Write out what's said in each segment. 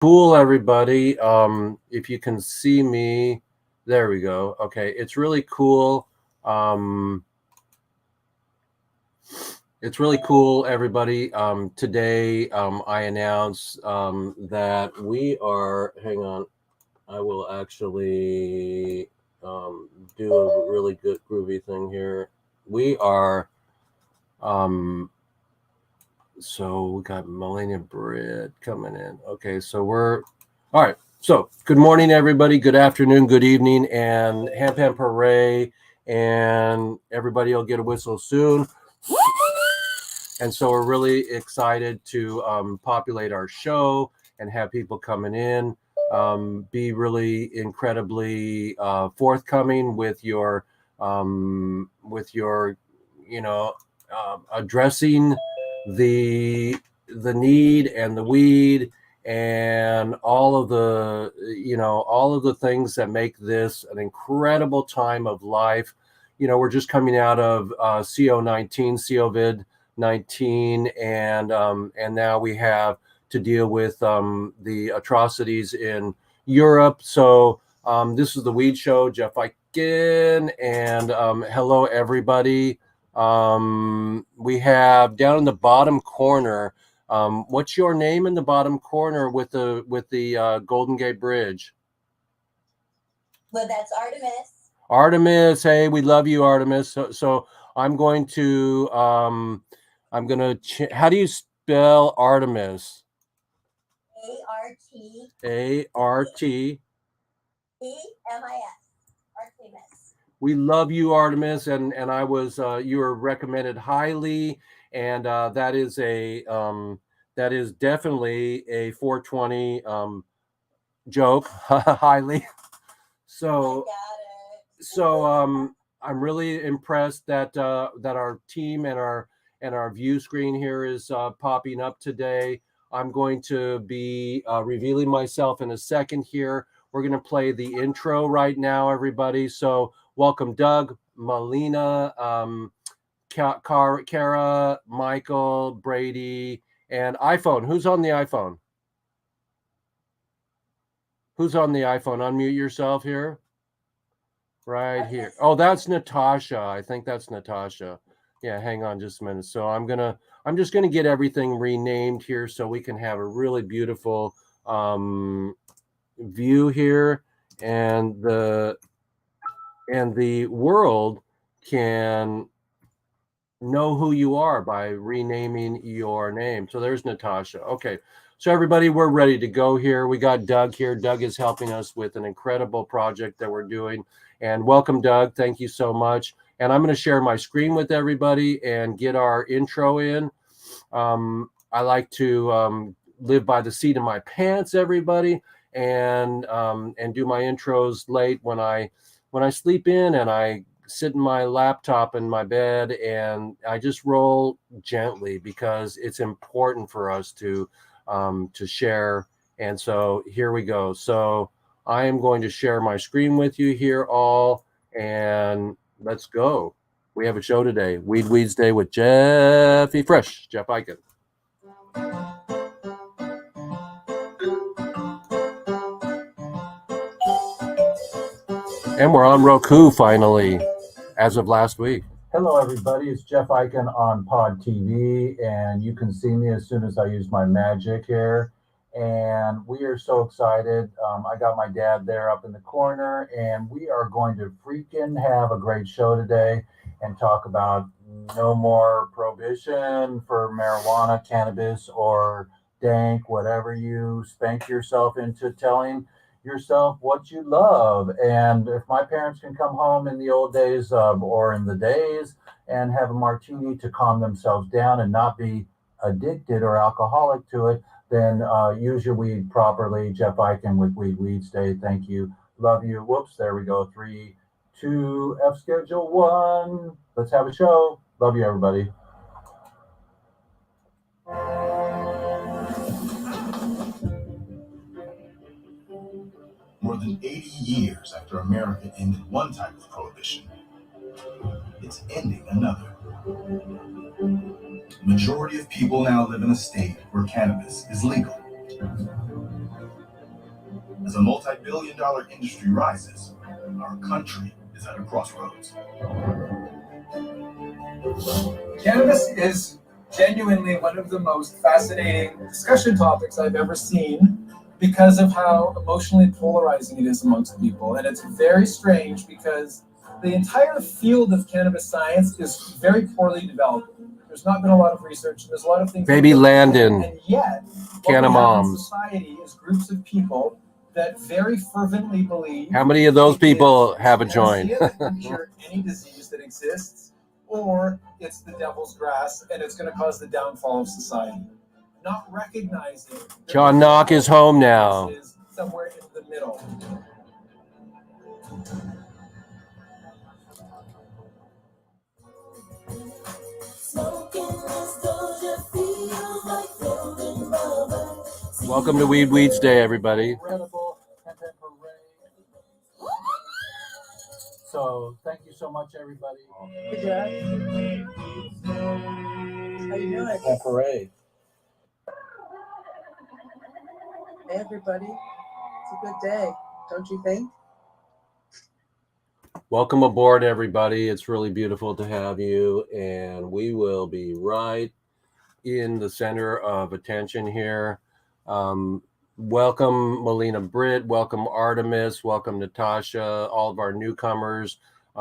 Cool, everybody. If you can see me, there we go. Okay, it's really cool. Um, it's really cool, everybody. Today, I announce that we are. Hang on, I will actually do a really good groovy thing here. We are. Um, so we got Millennium Bread coming in. Okay, so we're all right. So good morning, everybody. Good afternoon, good evening, and ham ham hooray! And everybody will get a whistle soon. And so we're really excited to populate our show and have people coming in. Be really incredibly forthcoming with your, you know, addressing the the need and the weed and all of the things that make this an incredible time of life. We're just coming out of COVID 19, and now we have to deal with the atrocities in Europe. So this is the Weed Show, Jeff Eichen, and hello everybody. We have down in the bottom corner. What's your name in the bottom corner with the Golden Gate Bridge? Well, that's Artemis. Artemis, hey, we love you, Artemis. So I'm going to how do you spell Artemis? A-R-T. A-R-T. E-M-I-S. Artemis. We love you, Artemis, and I was you were recommended highly, and that is definitely a 420 joke, highly. So I'm really impressed that our team and our view screen here is popping up today. I'm going to be revealing myself in a second here. We're going to play the intro right now, everybody. So welcome, Doug, Melina, Kara, Michael, Brady, and iPhone. Who's on the iPhone? Who's on the iPhone? Unmute yourself here. Right here. Oh, that's Natasha. I think that's Natasha. Yeah, hang on just a minute. So I'm just gonna get everything renamed here so we can have a really beautiful view here, and the world can know who you are by renaming your name. So there's Natasha. Okay. So everybody, we're ready to go here. We got Doug here. Doug is helping us with an incredible project that we're doing. And welcome, Doug. Thank you so much. And I'm going to share my screen with everybody and get our intro in. I like to live by the seat of my pants, everybody, and do my intros late when I sleep in, and I sit in my laptop in my bed, and I just roll gently because it's important for us to share. And so here we go. So I am going to share my screen with you here all, and let's go. We have a show today, Weeds Day with Jeff Eichen. And we're on Roku finally, as of last week. Hello, everybody. It's Jeff Eichen on Pod TV, and you can see me as soon as I use my magic here. And we are so excited. I got my dad there up in the corner, and we are going to freaking have a great show today and talk about no more prohibition for marijuana, cannabis, or dank, whatever you spank yourself into telling yourself what you love. And if my parents can come home in the old days or in the days and have a martini to calm themselves down and not be addicted or alcoholic to it, then use your weed properly. Jeff Eichen with WEEDSDAYS. Thank you. Love you. Whoops, there we go. 3, 2, F schedule 1. Let's have a show. Love you, everybody. More than 80 years after America ended one type of prohibition, it's ending another. Majority of people now live in a state where cannabis is legal. As a multi-billion-dollar industry rises, our country is at a crossroads. Cannabis is genuinely one of the most fascinating discussion topics I've ever seen because of how emotionally polarizing it is amongst people. And it's very strange because the entire field of cannabis science is very poorly developed. There's not been a lot of research. There's a lot of things. Baby Landon. And yet, Canna what we have in Moms. society is groups of people that very fervently believe. How many of those people have a joint? That can cure any disease that exists, or it's the devil's grass and it's going to cause the downfall of society. Not recognizing John Knock is home now. Is somewhere in the middle. Welcome to Weeds Day, everybody. Incredible parade. So thank you so much, everybody. Hey, Jack. How you doing? Parade. Hey, everybody. It's a good day, don't you think? Welcome aboard, everybody. It's really beautiful to have you, and we will be right in the center of attention here. Welcome, Melina Britt. Welcome, Artemis. Welcome, Natasha. All of our newcomers.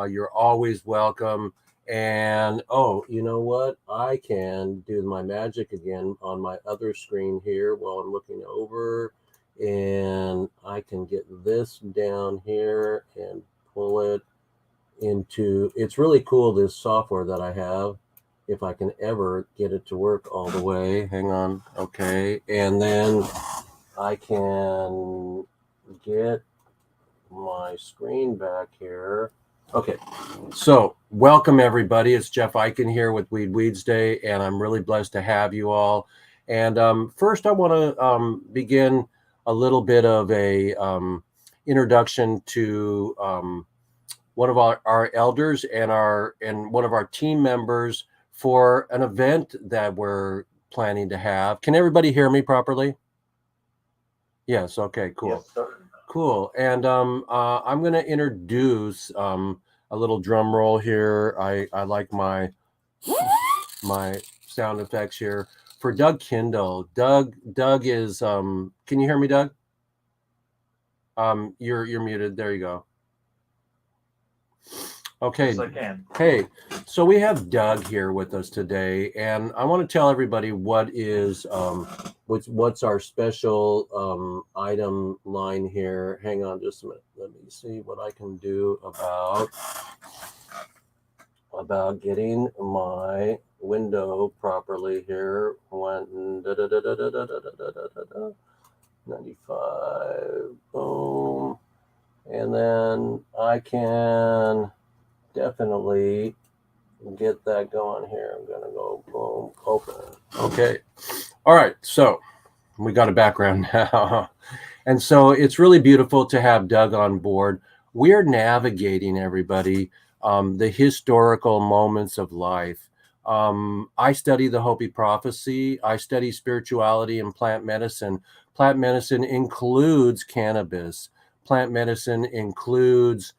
You're always welcome. And, oh, you know what? I can do my magic again on my other screen here while I'm looking over. And I can get this down here and pull it into, it's really cool, this software that I have, if I can ever get it to work all the way. Hang on. Okay. And then I can get my screen back here. Okay. So welcome, everybody. It's Jeff Eichen here with Weeds Day, and I'm really blessed to have you all. And first, I want to begin a little bit of a introduction to one of our elders and one of our team members for an event that we're planning to have. Can everybody hear me properly? Yes. Okay, cool. Yes, sir. Cool. And I'm going to introduce a little drum roll here. I like my sound effects here for Doug Kindle. Doug is can you hear me, Doug? You're muted. There you go. Okay. Yes, I can. Hey, so we have Doug here with us today, and I want to tell everybody what is what's our special item line here. Hang on just a minute. Let me see what I can do about getting my window properly here. 95, boom, and then I can definitely get that going here. I'm gonna go boom, open it. Okay. All right, so we got a background now. And so it's really beautiful to have Doug on board. We're navigating, everybody, the historical moments of life. I study the Hopi prophecy. I study spirituality and plant medicine. Plant medicine includes cannabis. Plant medicine includes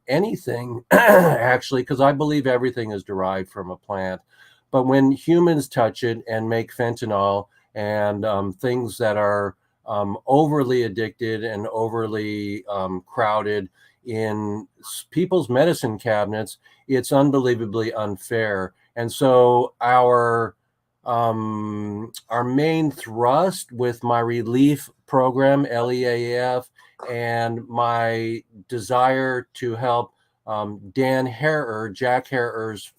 anything, actually, because I believe everything is derived from a plant. But when humans touch it and make fentanyl and things that are overly addicted and overly crowded in people's medicine cabinets, it's unbelievably unfair. And so our main thrust with my relief program, LEAF, and my desire to help Dan Harrer, Jack Harrer's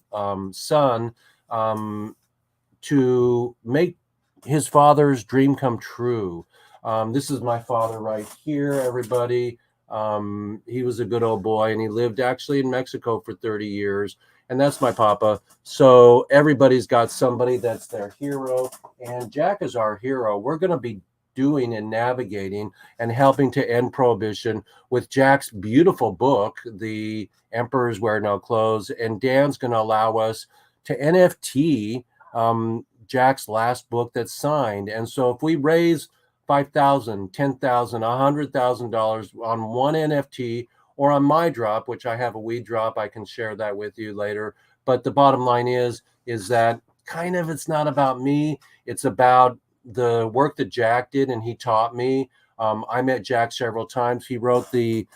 son, to make his father's dream come true. This is my father right here, everybody. He was a good old boy, and he lived actually in Mexico for 30 years. And that's my papa. So everybody's got somebody that's their hero. And Jack is our hero. We're going to be doing and navigating and helping to end prohibition with Jack's beautiful book, The Emperors Wear No Clothes. And Dan's going to allow us to NFT Jack's last book that's signed. And so if we raise $5,000, $10,000, $100,000 on one NFT or on my drop, which I have a weed drop. I can share that with you later. But the bottom line is that kind of it's not about me. It's about the work that Jack did, and he taught me. I met Jack several times. He wrote the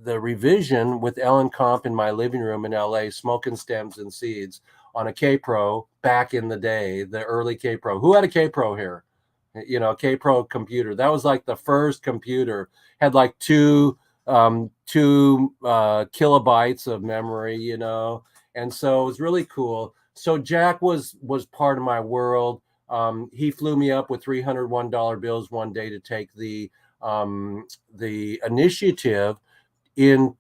revision with Ellen Comp in my living room in LA, Smoking Stems and Seeds, on a K-Pro back in the day, the early K-Pro. Who had a K-Pro here? You know, K-Pro computer. That was like the first computer. Had like two kilobytes of memory, you know, and so it was really cool. So Jack was part of my world. He flew me up with $301 bills one day to take the initiative in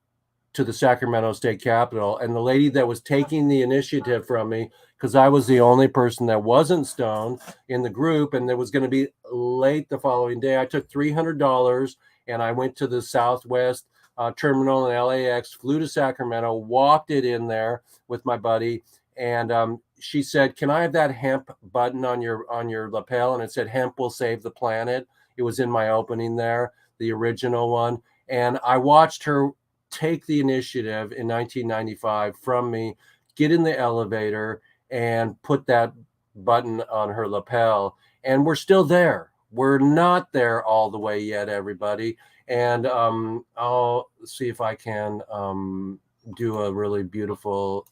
to the Sacramento State Capitol. And the lady that was taking the initiative from me, because I was the only person that wasn't stoned in the group, and it was going to be late the following day, I took $300 and I went to the Southwest terminal in LAX, flew to Sacramento, walked it in there with my buddy, and she said, "Can I have that hemp button on your lapel?" And it said, "Hemp will save the planet." It was in my opening there, the original one. And I watched her take the initiative in 1995 from me, get in the elevator, and put that button on her lapel. And we're still there. We're not there all the way yet, everybody. And I'll see if I can do a really beautiful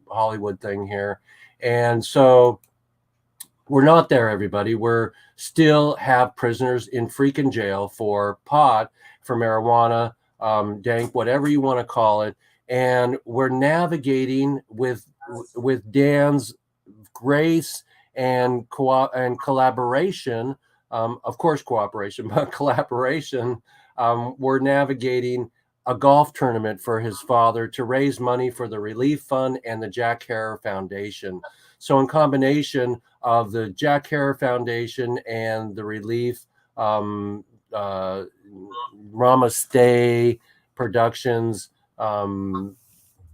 Hollywood thing here. And so we're not there, everybody. We're still have prisoners in freaking jail for pot, for marijuana, dank, whatever you want to call it. And we're navigating with Dan's grace and collaboration, of course, cooperation, but collaboration. We're navigating a golf tournament for his father to raise money for the Relief Fund and the Jack Herer Foundation. So in combination of the Jack Herer Foundation and the Relief, Namaste Productions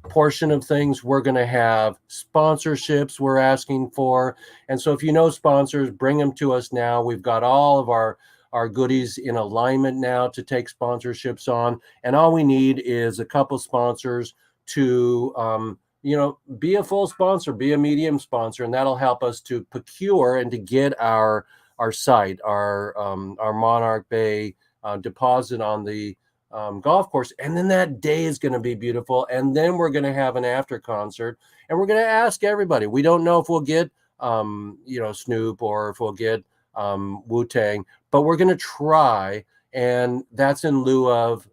portion of things, we're going to have sponsorships we're asking for. And so if you know sponsors, bring them to us now. We've got all of our goodies in alignment now to take sponsorships on. And all we need is a couple sponsors to, be a full sponsor, be a medium sponsor, and that'll help us to procure and to get our site, our Monarch Bay deposit on the golf course. And then that day is going to be beautiful. And then we're going to have an after concert, and we're going to ask everybody. We don't know if we'll get, Snoop, or if we'll get Wu-Tang, but we're going to try. And that's in lieu of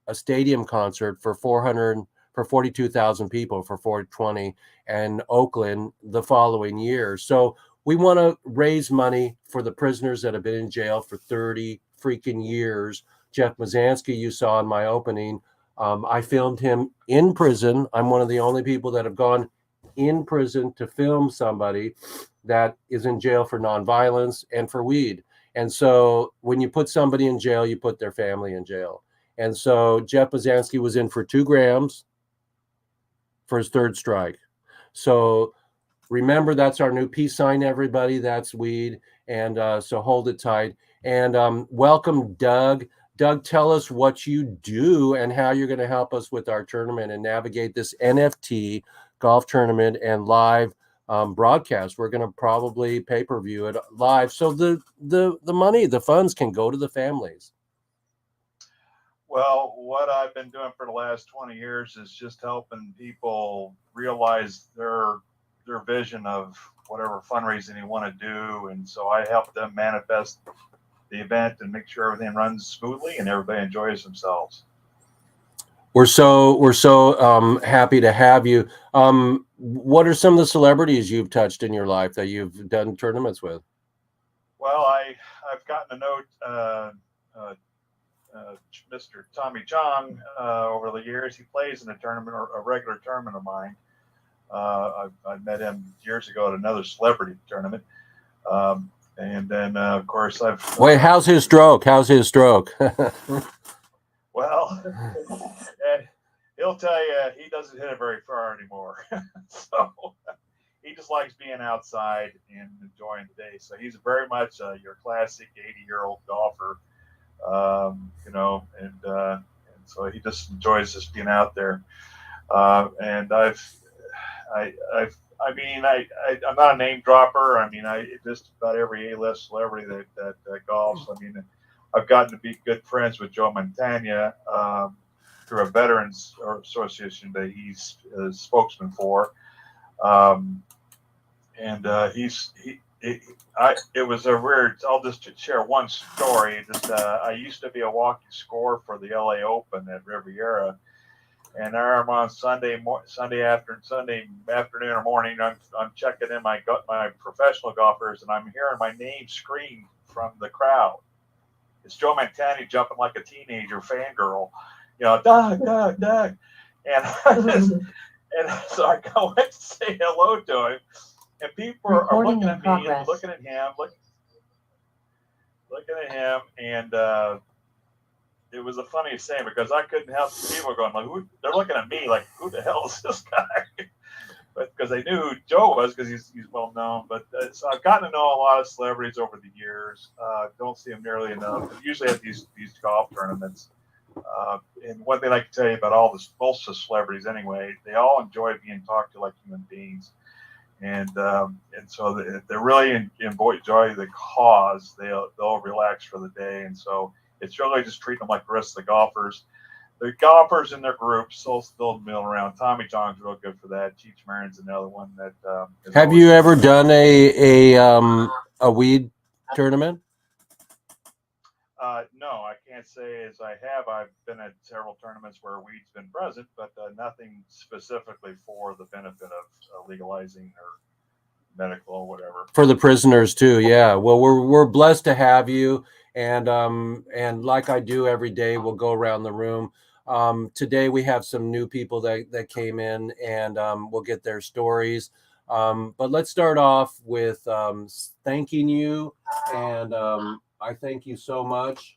a stadium concert for 42,000 people for 420 and Oakland the following year. So we want to raise money for the prisoners that have been in jail for 30 freaking years. Jeff Mazansky, you saw in my opening. I filmed him in prison. I'm one of the only people that have gone in prison to film somebody that is in jail for nonviolence and for weed. And so when you put somebody in jail, you put their family in jail. And so Jeff Mazansky was in for 2 grams for his 3rd strike. So remember, that's our new peace sign, everybody. That's weed. And so hold it tight. And welcome, Doug. Doug, tell us what you do and how you're going to help us with our tournament and navigate this NFT golf tournament and live broadcast. We're going to probably pay-per-view it live, so the money, the funds can go to the families. Well, what I've been doing for the last 20 years is just helping people realize their vision of whatever fundraising they want to do. And so I help them manifest the event and make sure everything runs smoothly and everybody enjoys themselves. We're so happy to have you. What are some of the celebrities you've touched in your life that you've done tournaments with? Well, I've gotten to know Mr. Tommy Chong over the years. He plays in a tournament, or a regular tournament of mine. I met him years ago at another celebrity tournament. And then, of course, Wait, how's his stroke? Well, he'll tell you he doesn't hit it very far anymore. So he just likes being outside and enjoying the day. So he's very much your classic 80-year-old golfer, you know, and so he just enjoys just being out there. And I'm not a name dropper. I mean, just about every A-list celebrity that golfs. I mean, I've gotten to be good friends with Joe Montana through a veterans association that he's a spokesman for. It was a weird. I'll just share one story. I used to be a walking score for the LA Open at Riviera, and I'm on Sunday afternoon or morning. I'm checking in my professional golfers, and I'm hearing my name screamed from the crowd. It's Joe Montana jumping like a teenager fangirl, you know, Doug, Doug, Doug, and so I go and say hello to him, and people are looking at me, and looking at him, and it was the funniest thing because I couldn't help people going like, they're looking at me like, who the hell is this guy? But because they knew who Joe was because he's well known. But so I've gotten to know a lot of celebrities over the years. Don't see them nearly enough. But usually at these golf tournaments. And one thing I can tell you about most of the celebrities anyway, they all enjoy being talked to like human beings. And so they really enjoy the cause. They'll relax for the day. And so it's really just treating them like the rest of the golfers. The golfers in their groups still mill around. Tommy John's real good for that. Cheech Marin's another one that. Have you ever done a weed tournament? No, I can't say as I have. I've been at several tournaments where weed's been present, but nothing specifically for the benefit of legalizing or medical or whatever. For the prisoners too, yeah. Well, we're blessed to have you, and like I do every day, we'll go around the room. Today we have some new people that came in, and we'll get their stories. But let's start off with thanking you, and I thank you so much.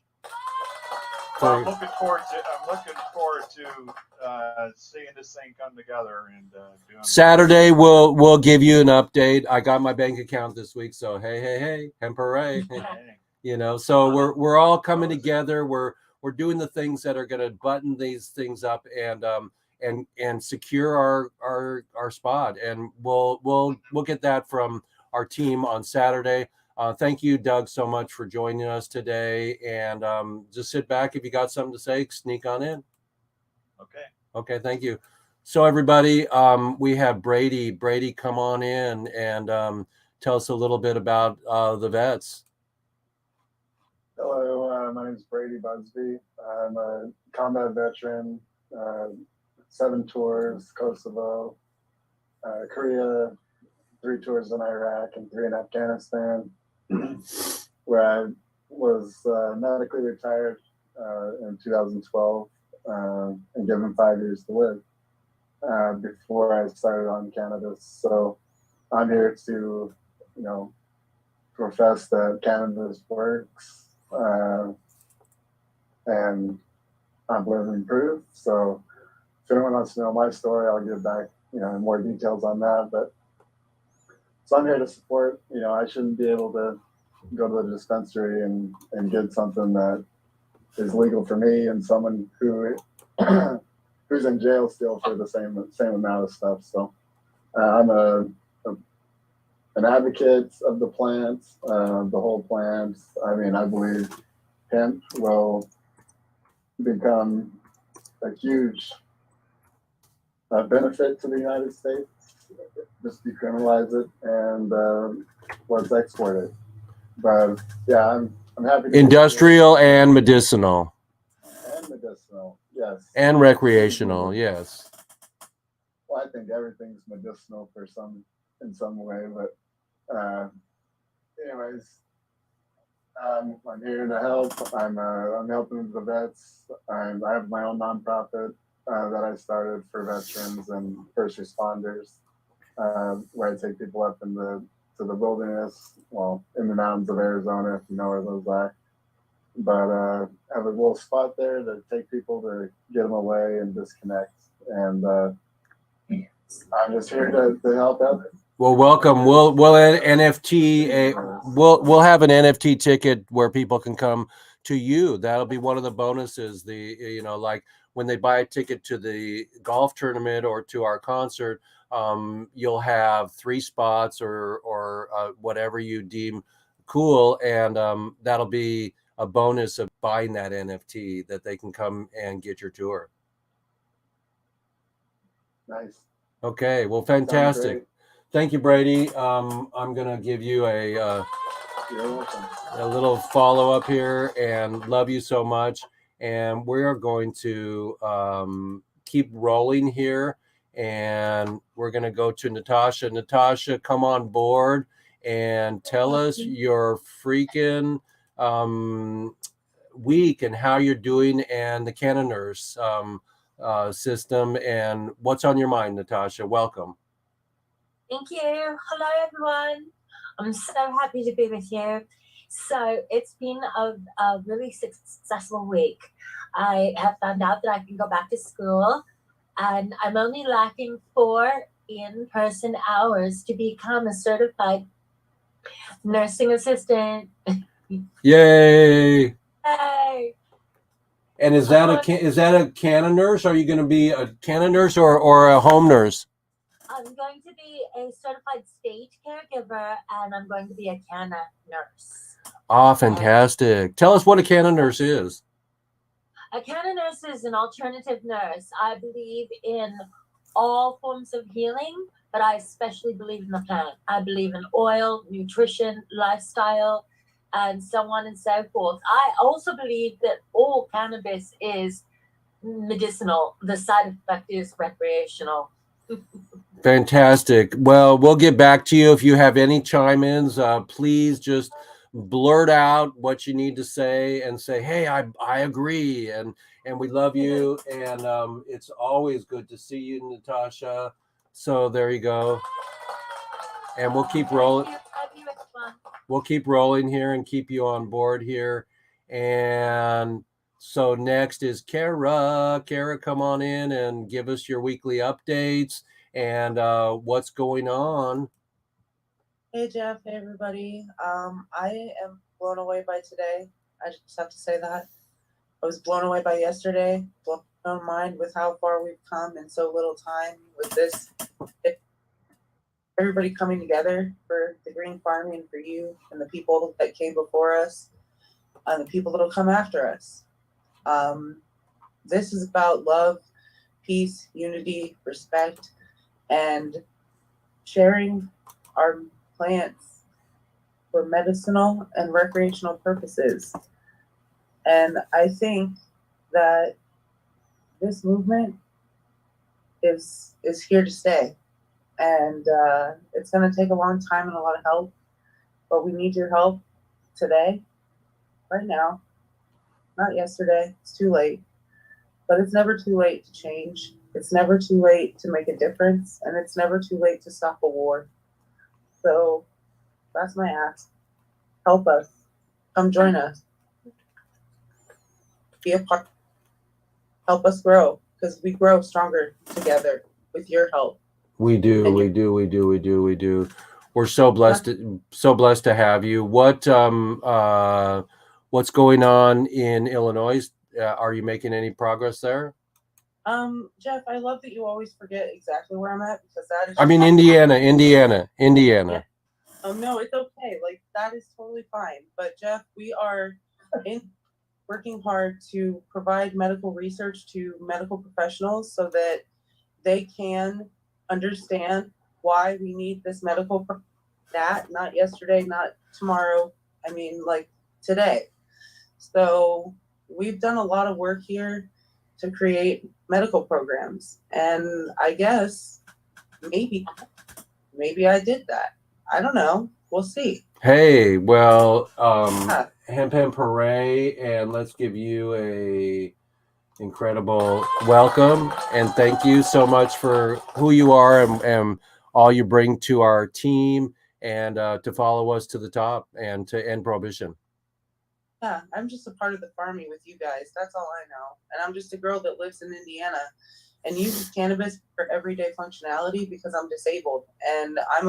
I'm looking forward to seeing this thing come together and doing. Saturday we'll give you an update. I got my bank account this week, so hey, hooray. You know, so we're all coming together. We're doing the things that are going to button these things up and secure our spot, and we'll get that from our team on Saturday. Thank you, Doug, so much for joining us today, and just sit back. If you got something to say, sneak on in. Okay, thank you. So everybody, we have Brady, come on in and tell us a little bit about the vets. Hello, my name is Brady Busby. I'm a combat veteran, 7 tours, Kosovo, Korea, 3 tours in Iraq, and 3 in Afghanistan, where I was medically retired in 2012 and given 5 years to live before I started on cannabis. So I'm here to, profess that cannabis works. And I'm living proof. So if anyone wants to know my story, I'll give back, in more details on that. But so I'm here to support, I shouldn't be able to go to the dispensary and get something that is legal for me and someone who who's in jail still for the same amount of stuff. So I'm an advocate of the plant, the whole plant. I mean, I believe hemp will become a huge benefit to the United States. Just decriminalize it and let's export it. But yeah, I'm happy to Industrial and medicinal. And medicinal, yes. And recreational, yes. Well, I think everything's medicinal in some way, but anyways, I'm here to help. I'm helping the vets. I have my own nonprofit that I started for veterans and first responders, where I take people up to the wilderness, well, in the mountains of Arizona, if you know where those are. But I have a little spot there to take people to get them away and disconnect. And I'm just here to help others. Well, welcome. We'll NFT we'll have an NFT ticket where people can come to you. That'll be one of the bonuses. Like when they buy a ticket to the golf tournament or to our concert, you'll have 3 spots or whatever you deem cool, and that'll be a bonus of buying that NFT that they can come and get your tour. Nice. Okay, well, Sounds fantastic. great. Thank you, Brady. I'm gonna give you You're welcome. a little follow up here, and love you so much. And we are going to keep rolling here, and we're gonna go to Natasha. Natasha, come on board and tell us your freaking week and how you're doing, and the Cannabis system, and what's on your mind, Natasha. Welcome. Thank you. Hello, everyone. I'm so happy to be with you. So it's been a really successful week. I have found out that I can go back to school, and I'm only lacking 4 in-person hours to become a certified nursing assistant. Yay! Yay! And is that a Canna nurse? Are you going to be a Canna nurse or a home nurse? I'm going to be a certified state caregiver, and I'm going to be a Canna nurse. Ah, fantastic. Tell us what a Canna nurse is. A Canna nurse is an alternative nurse. I believe in all forms of healing, but I especially believe in the plant. I believe in oil, nutrition, lifestyle, and so on and so forth. I also believe that all cannabis is medicinal. The side effect is recreational. Fantastic. Well, we'll get back to you if you have any chime-ins. Please just blurt out what you need to say and say, hey, I agree, and we love you, and it's always good to see you, Natasha. So there you go. And we'll keep rolling. We'll keep rolling here and keep you on board here. And so next is Kara. Kara, come on in and give us your weekly updates and what's going on. Hey Jeff, hey everybody. I am blown away by today. I just have to say that. I was blown away by yesterday, blown my mind with how far we've come in so little time with this. Everybody coming together for the green farming and for you and the people that came before us and the people that'll come after us. This is about love, peace, unity, respect, and sharing our plants for medicinal and recreational purposes. And I think that this movement is here to stay. And it's going to take a long time and a lot of help, but we need your help today, right now, not yesterday. It's too late, but it's never too late to change. It's never too late to make a difference, and it's never too late to stop a war. So that's my ask. Help us. Come join us. Be a part. Help us grow, because we grow stronger together with your help. We do. We're so blessed to have you. What's going on in Illinois? Are you making any progress there? Jeff, I love that you always forget exactly where I'm at, because that is. I mean, Indiana. Yeah. No, it's okay. Like, that is totally fine. But Jeff, we are working hard to provide medical research to medical professionals so that they can understand why we need this medical not yesterday, not tomorrow. I mean, like today. So we've done a lot of work here to create medical programs, and I guess maybe I did that. I don't know. We'll see. Hey, well, Hemp Hooray, and let's give you a incredible welcome, and thank you so much for who you are and all you bring to our team, and to follow us to the top and to end prohibition. Yeah, I'm just a part of the farming with you guys. That's all I know. And I'm just a girl that lives in Indiana. and uses cannabis for everyday functionality because I'm disabled. And I'm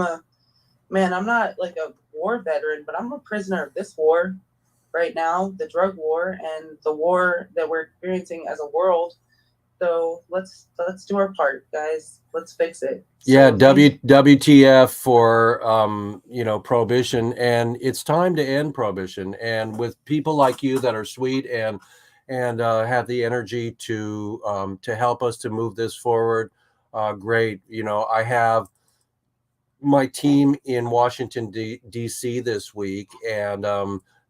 not like a war veteran, but I'm a prisoner of this war right now, the drug war and the war that we're experiencing as a world. So let's do our part, guys. Let's fix it. Yeah, So WTF for prohibition, and it's time to end prohibition. And with people like you that are sweet and have the energy to help us to move this forward, great. I have my team in Washington D.C. this week, and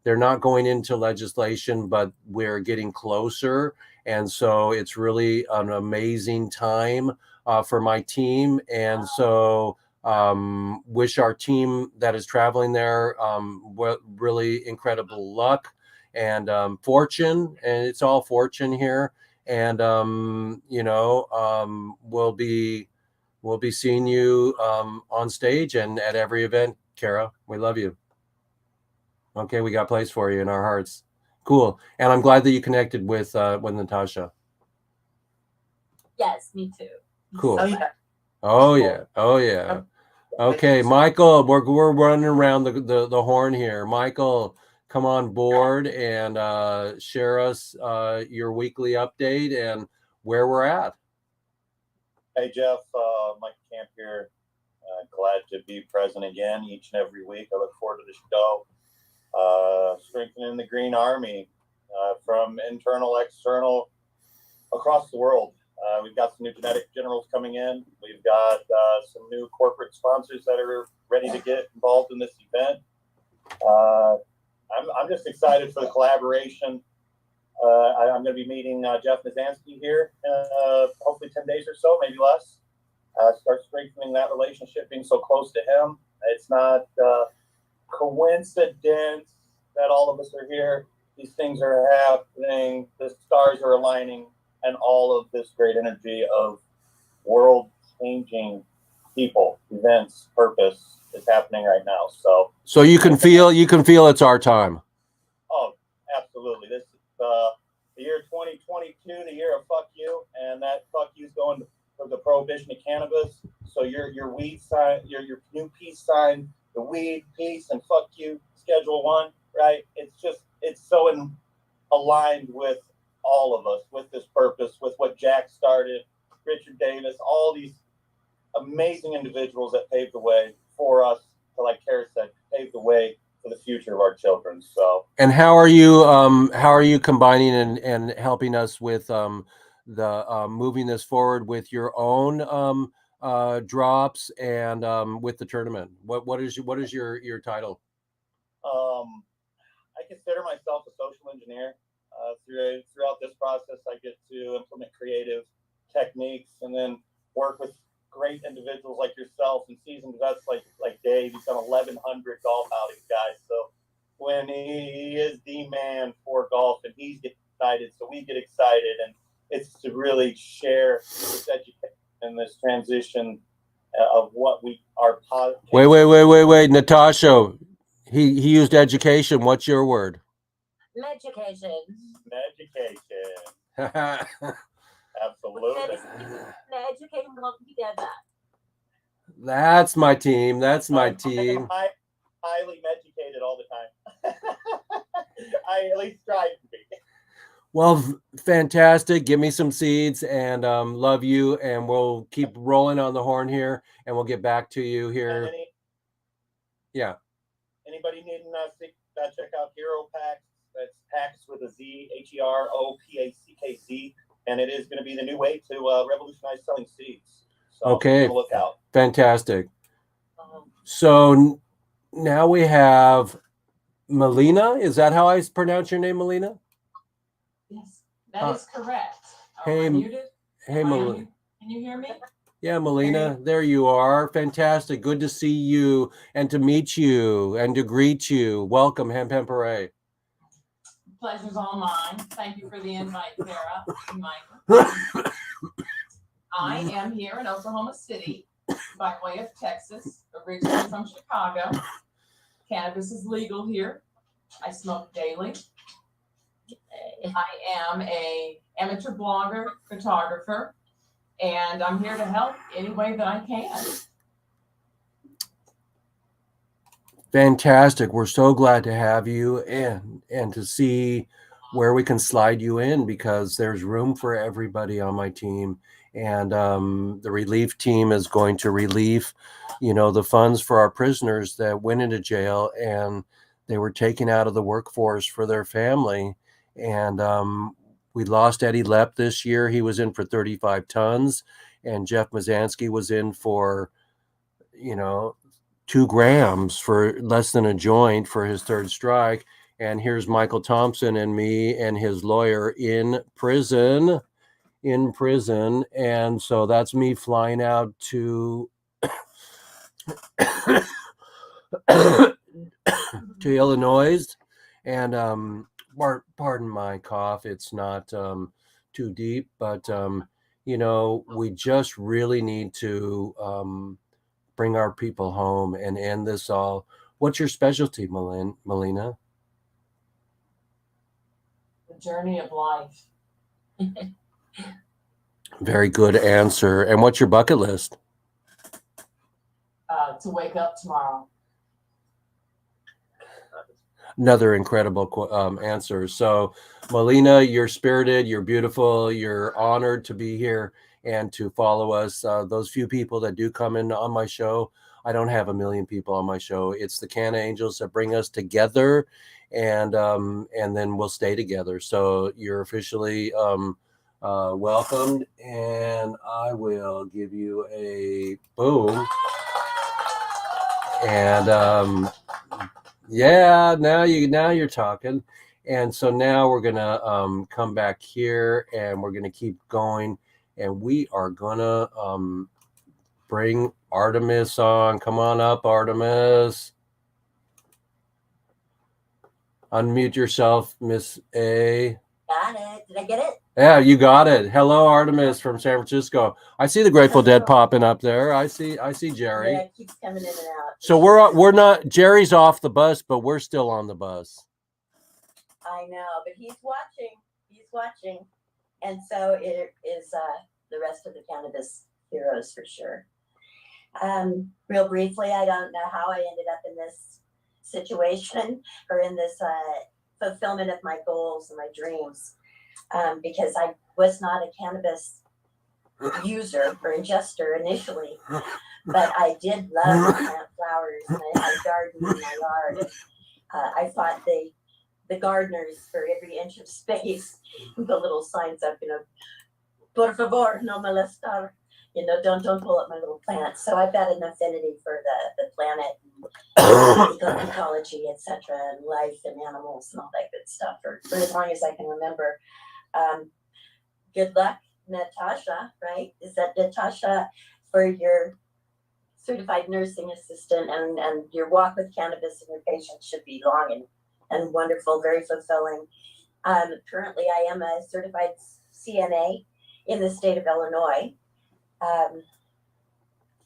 they're not going into legislation, but we're getting closer, and so it's really an amazing time for my team. And so wish our team that is traveling there really incredible luck and fortune, and it's all fortune here. And we'll be seeing you on stage and at every event, Kara. We love you. Okay, we got place for you in our hearts. Cool. And I'm glad that you connected with Natasha. Yes, me too. Cool. Oh yeah. Oh yeah. Oh yeah. Okay, Michael, we're running around the horn here. Michael, come on board and share us your weekly update and where we're at. Hey Jeff, Mike Camp here. Glad to be present again each and every week. I look forward to the show. Strengthening the Green Army from internal, external, across the world. We've got some new genetic generals coming in. We've got some new corporate sponsors that are ready to get involved in this event. I'm just excited for the collaboration. I'm going to be meeting Jeff Nazansky here hopefully 10 days or so, maybe less. Start strengthening that relationship, being so close to him. It's not coincidence that all of us are here. These things are happening. The stars are aligning, and all of this great energy of world-changing people, events, purpose is happening right now. So you can feel it's our time. Oh, absolutely. This is the year 2022, the year of fuck you, and that fuck you is going for the prohibition of cannabis. So your weed sign, your new peace sign, the weed, peace, and fuck you, Schedule 1, right? It's so aligned with all of us, with this purpose, with what Jack started, Richard Davis, all these amazing individuals that paved the way for us, like Kara said, paved the way for the future of our children. So, and how are you combining and helping us with the moving this forward with your own drops and with the tournament? What is your title? I consider myself a social engineer. Throughout this process, I get to implement creative techniques and then work with great individuals like yourself and seasoned vets like Dave. He's done 1,100 golf outings, guys. So when he is the man for golf and he's excited, so we get excited, and it's to really share this education and this transition of what we are. Wait, Natasha. He used education. What's your word? Education. Absolutely. Education come together. That's my team. That's my team. I'm highly educated all the time. I at least try to be. Well, fantastic. Give me some seeds and love you. And we'll keep rolling on the horn here and we'll get back to you here. Yeah. Anybody needing check out Hero Packs. That's Packs with a Z, HEROPACKZ. And it is going to be the new way to revolutionize selling seeds. So okay. Look out. Fantastic. So now we have Melina. Is that how I pronounce your name, Melina? Yes, that is correct. Hey, Melina. Can you hear me? Yeah, Melina, there you are. Fantastic. Good to see you and to meet you and to greet you. Welcome, Hemp Hooray. Pleasure's all mine. Thank you for the invite, Sarah and Michael. I am here in Oklahoma City by way of Texas, originally from Chicago. Cannabis is legal here. I smoke daily. I am an amateur blogger, photographer. And I'm here to help any way that I can. Fantastic. We're so glad to have you and to see where we can slide you in, because there's room for everybody on my team. And the relief team is going to relieve, the funds for our prisoners that went into jail and they were taken out of the workforce for their family. And we lost Eddie Lepp this year. He was in for 35 tons, and Jeff Mazansky was in for, 2 grams for less than a joint for his third strike. And here's Michael Thompson and me and his lawyer in prison. And so that's me flying out to to Illinois. And pardon my cough, it's not too deep, but we just really need to bring our people home and end this all. What's your specialty, Melina? The journey of life. Very good answer. And what's your bucket list? To wake up tomorrow. Another incredible answer. So, Melina, you're spirited, you're beautiful, you're honored to be here and to follow us. Those few people that do come in on my show, I don't have 1 million people on my show. It's the Canna Angels that bring us together, and then we'll stay together. So you're officially welcomed, and I will give you a boom. And yeah, now you're talking. And so now we're gonna come back here, and we're gonna keep going, and we are gonna bring Artemis on. Come on up, Artemis. Unmute yourself, Miss A. Got it. Did I get it? Yeah, you got it. Hello, Artemis from San Francisco. I see the Grateful Dead popping up there. I see Jerry. Yeah, it keeps coming in and out. So we're not, Jerry's off the bus, but we're still on the bus. I know, but he's watching. He's watching. And so it is the rest of the cannabis heroes for sure. Real briefly, I don't know how I ended up in this situation or in this fulfillment of my goals and my dreams, because I was not a cannabis user or ingester initially, but I did love to plant flowers, and I had a garden in my yard. I fought the gardeners for every inch of space, the little signs up, por favor, no molestar, don't pull up my little plants. So I've got an affinity for the planet, ecology, etc., and life and animals and all that good stuff for as long as I can remember. Good luck, Natasha, right? Is that Natasha for your certified nursing assistant, and your walk with cannabis and your patients should be long and wonderful, very fulfilling. Currently, I am a certified CNA in the state of Illinois.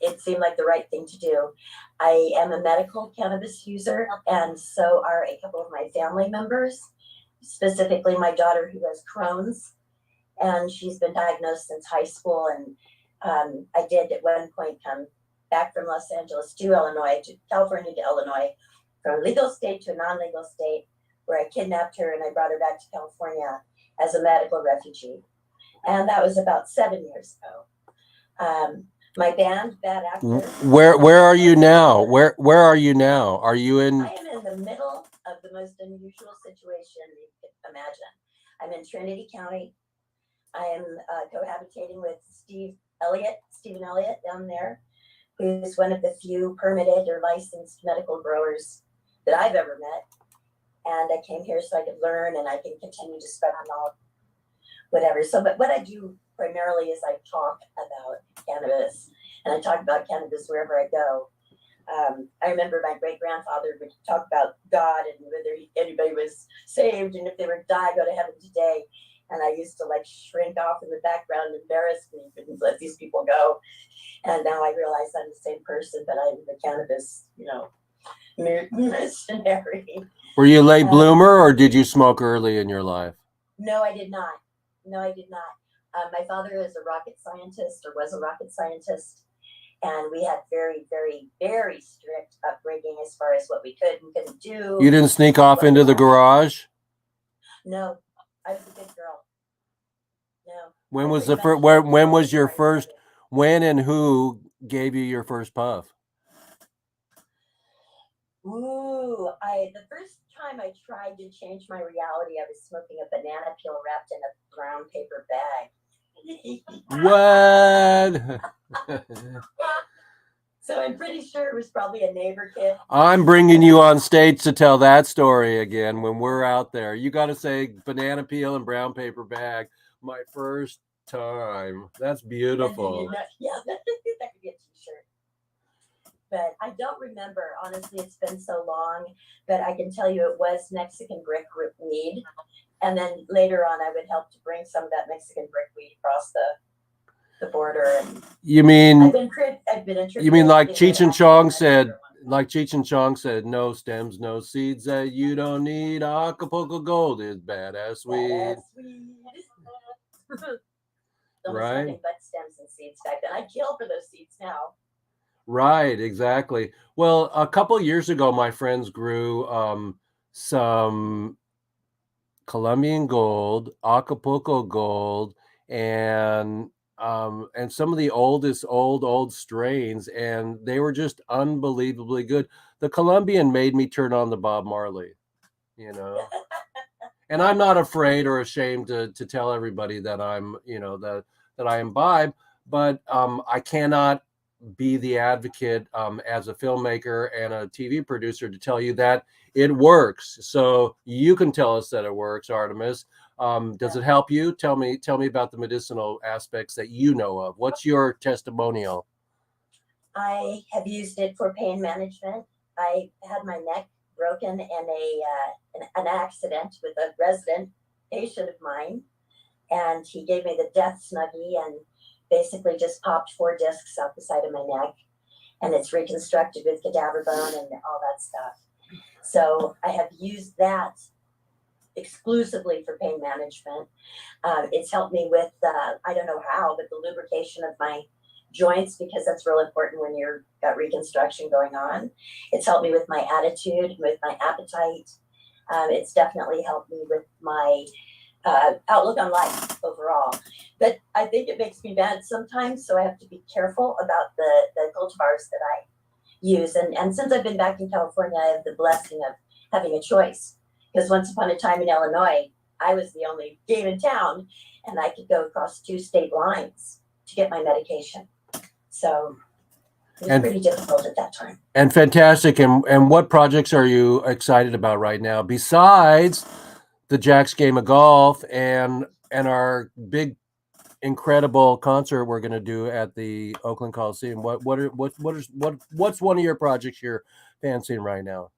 It seemed like the right thing to do. I am a medical cannabis user, and so are a couple of my family members, specifically my daughter who has Crohn's, and she's been diagnosed since high school. And I did at one point come back from Los Angeles to Illinois, to California to Illinois, from legal state to a non-legal state, where I kidnapped her and I brought her back to California as a medical refugee. And that was about 7 years ago. My band, Bad Actor. Where are you now? Where are you now? Are you in? I am in the middle of the most unusual situation you could imagine. I'm in Trinity County. I am cohabitating with Stephen Elliott down there, who's one of the few permitted or licensed medical growers that I've ever met. And I came here so I could learn and I can continue to spread my knowledge, whatever. So, but what I do primarily is I talk about cannabis, and I talk about cannabis wherever I go. I remember my great-grandfather would talk about God and whether anybody was saved, and if they were die, go to heaven today. And I used to shrink off in the background, embarrassed me, couldn't let these people go. And now I realize I'm the same person, but I'm the cannabis, missionary. Were you a late bloomer, or did you smoke early in your life? No, I did not. My father is a rocket scientist, or was a rocket scientist, and we had very, very, very strict upbringing as far as what we could and couldn't do. You didn't sneak off into the garage? No, I was a good girl. No. When was the first? When was your first? When and who gave you your first puff? Ooh, the first time I tried to change my reality, I was smoking a banana peel wrapped in a brown paper bag. What? So I'm pretty sure it was probably a neighbor kid. I'm bringing you on stage to tell that story again when we're out there. You got to say banana peel and brown paper bag. My first time. That's beautiful. Yeah, that could be a t-shirt. But I don't remember. Honestly, it's been so long. But I can tell you it was Mexican brick weed. And then later on, I would help to bring some of that Mexican brick weed across the border. And you mean? I've been you mean like Cheech and Chong said? Like Cheech and Chong said, no stems, no seeds that you don't need. Acapulco Gold is badass weed. Right. Nothing but stems and seeds back then. I'd kill for those seeds now. Right, exactly. Well, a couple years ago, my friends grew some Colombian gold, Acapulco gold, and some of the oldest old strains, and they were just unbelievably good. The Colombian made me turn on the Bob Marley, you know. And I'm not afraid or ashamed to tell everybody that I'm, you know, that I imbibe, but I cannot be the advocate as a filmmaker and a TV producer to tell you that it works. So you can tell us that it works, Artemis. Does it help you? Tell me about the medicinal aspects that you know of. What's your testimonial? I have used it for pain management. I had my neck broken in an accident with a resident patient of mine, and he gave me the death snuggie and basically just popped 4 discs out the side of my neck, and it's reconstructed with cadaver bone and all that stuff. So I have used that exclusively for pain management. It's helped me with, I don't know how, but the lubrication of my joints, because that's real important when you've got reconstruction going on. It's helped me with my attitude, with my appetite. It's definitely helped me with my outlook on life overall. But I think it makes me bad sometimes, so I have to be careful about the cultivars that I use. And since I've been back in California, I have the blessing of having a choice. Because once upon a time in Illinois, I was the only game in town, and I could go across 2 state lines to get my medication. So it was pretty difficult at that time. And fantastic. And what projects are you excited about right now besides the Jack's Game of Golf and our big, incredible concert we're going to do at the Oakland Coliseum? What's one of your projects you're fancying right now?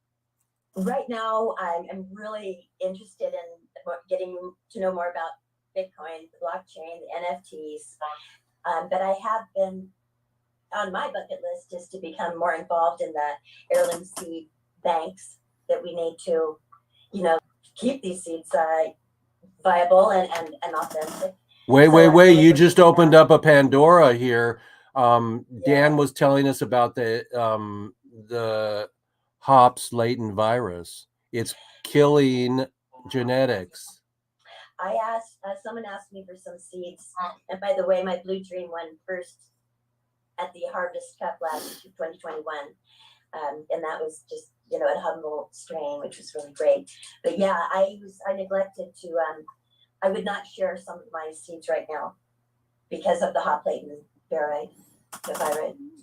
Right now, I'm really interested in getting to know more about Bitcoin, the blockchain, the NFTs. But I have been on my bucket list is to become more involved in the heirloom seed banks that we need to, you know, keep these seeds viable and authentic. Wait! You just opened up a Pandora here. Dan was telling us about the hops latent virus. It's killing genetics. I asked someone asked me for some seeds, and by the way, my Blue Dream won first at the Harvest Cup last 2021, and that was just, you know, a humble strain, which was really great. But yeah, I neglected to I would not share some of my seeds right now because of the hop latent virus.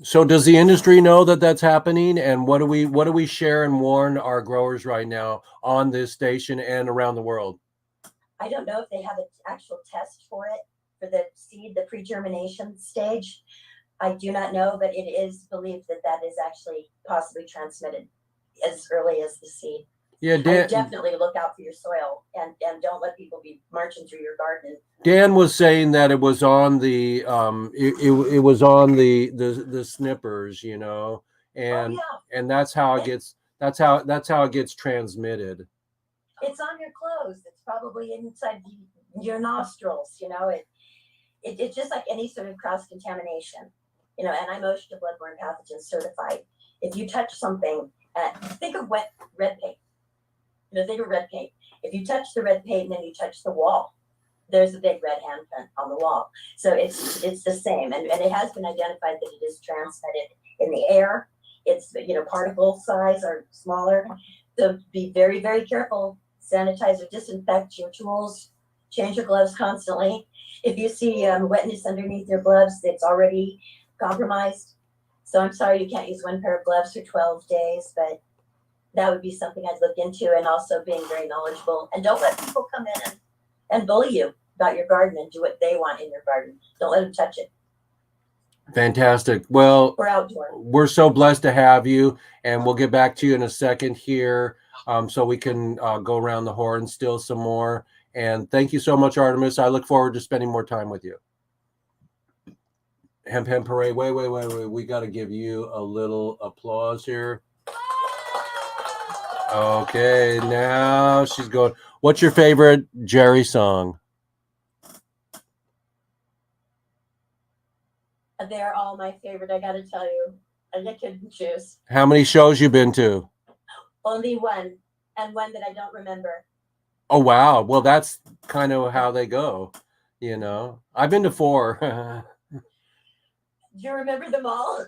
So does the industry know that that's happening, and what do we share and warn our growers right now on this station and around the world? I don't know if they have an actual test for it, for the seed, the pre-germination stage. I do not know, but it is believed that is actually possibly transmitted as early as the seed. Yeah, Dan, definitely look out for your soil and don't let people be marching through your garden. Dan was saying that it was on the it was on the snippers, you know, and and that's how it gets it gets transmitted. It's on your clothes. It's probably inside your nostrils, you know. It's just like any sort of cross contamination, you know. And I'm OSHA bloodborne pathogen certified. If you touch something, think of wet red paint. You know, think of red paint. If you touch the red paint and then you touch the wall, there's a big red handprint on the wall. So it's the same, and it has been identified that it is transmitted in the air. It's, you know, particle size are smaller. So be very, very careful. Sanitize or disinfect your tools. Change your gloves constantly. If you see wetness underneath your gloves, it's already compromised. So I'm sorry you can't use one pair of gloves for 12 days, but that would be something I'd look into, and also being very knowledgeable. And don't let people come in and bully you about your garden and do what they want in your garden. Don't let them touch it. Fantastic. Well, We're outdoor. we're so blessed to have you, and we'll get back to you in a second here, so we can go around the horn still some more. And thank you so much, Artemis. I look forward to spending more time with you. Hemp Hemp Parade. Wait. We got to give you a little applause here. Okay, now she's going. What's your favorite Jerry song? They're all my favorite. I got to tell you, I couldn't choose. How many shows you been to? Only one, and one that I don't remember. Oh, wow. Well, that's kind of how they go, you know. I've been to 4. Do you remember them all?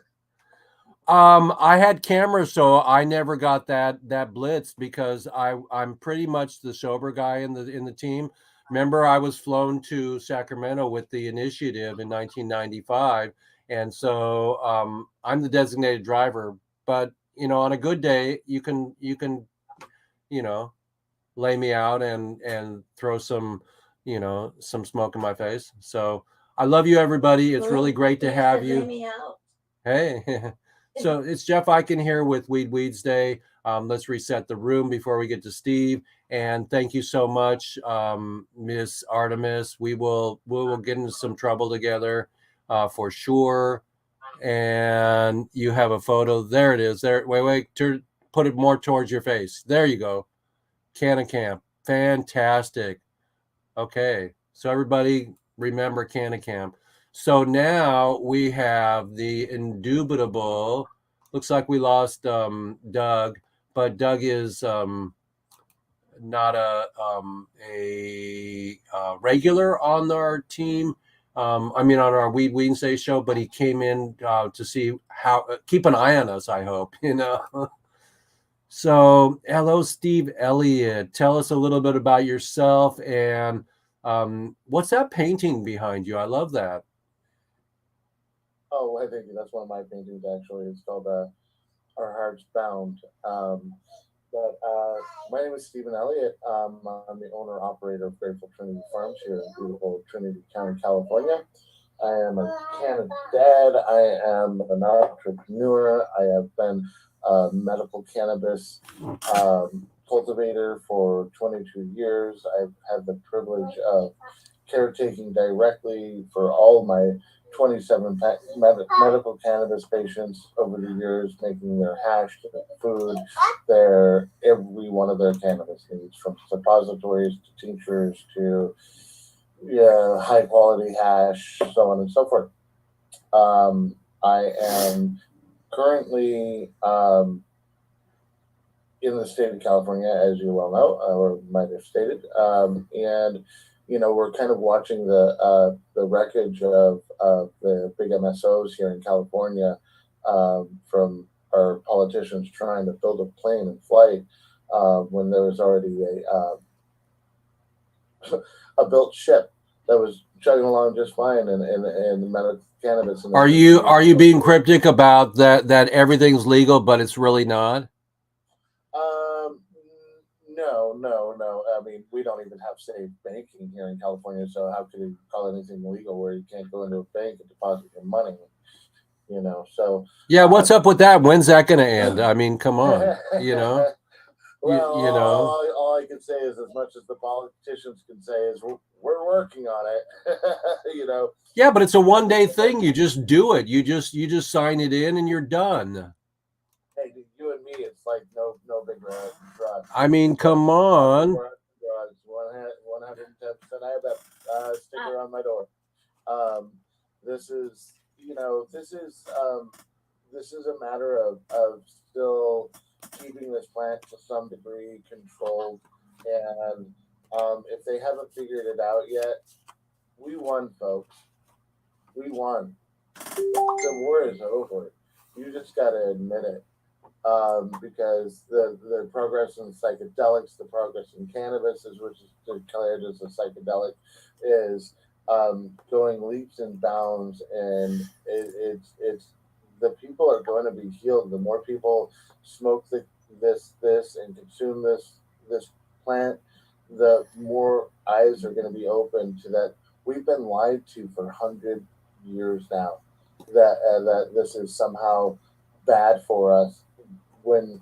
I had cameras, so I never got that blitz because I'm pretty much the sober guy in the team. Remember, I was flown to Sacramento with the initiative in 1995, and so I'm the designated driver. But you know, on a good day, you can you know, lay me out and throw some some smoke in my face. So I love you, everybody. It's really great to have Lay you. me out. Hey. So it's Jeff Eichen here with Weeds Day. Let's reset the room before we get to Steve. And thank you so much, Miss Artemis. We will get into some trouble together for sure. And you have a photo. There it is. There. Wait. Put it more towards your face. There you go. Canna Camp. Fantastic. Okay. So everybody remember Canna Camp. So now we have the indubitable. Looks like we lost Doug, but Doug is not a regular on our team. I mean, on our Wednesday show, but he came in to see how keep an eye on us. I hope you know. So, hello, Steve Elliott. Tell us a little bit about yourself and what's that painting behind you? I love that. Oh, I think that's one of my paintings actually. It's called Our Hearts Bound. My name is Stephen Elliott. I'm the owner operator of Grateful Trinity Farms here in beautiful Trinity County, California. I am a Canada dad. I am an entrepreneur. I have been a medical cannabis cultivator for 22 years. I've had the privilege of caretaking directly for all my 27 medical cannabis patients over the years, making their hash to their food, every one of their cannabis needs, from suppositories to tinctures to high quality hash, so on and so forth. I am currently in the state of California, as you well know, or might have stated, and we're kind of watching the wreckage of the big MSOs here in California from our politicians trying to build a plane in flight when there was already a built ship that was chugging along just fine in the medical cannabis. Are you being cryptic about that everything's legal but it's really not? No. I mean, we don't even have safe banking here in California, so how could you call anything legal where you can't go into a bank and deposit your money? So yeah, what's up with that? When's that going to end? I mean, come on, Well, you all I can say is, as much as the politicians can say, is we're working on it. Yeah, but it's a one-day thing. You just do it. You just sign it in and you're done. Hey, you and me, it's like no big drug. I mean, come on. 110%. I have that sticker on my door. This is, this is a matter of still keeping this plant to some degree controlled. And if they haven't figured it out yet, we won, folks. We won. The war is over. You just got to admit it. Because the progress in psychedelics, the progress in cannabis, which is declared as a psychedelic, is going leaps and bounds, and it's the people are going to be healed. The more people smoke this and consume this plant, the more eyes are going to be open to that. We've been lied to for 100 years now that this is somehow bad for us, when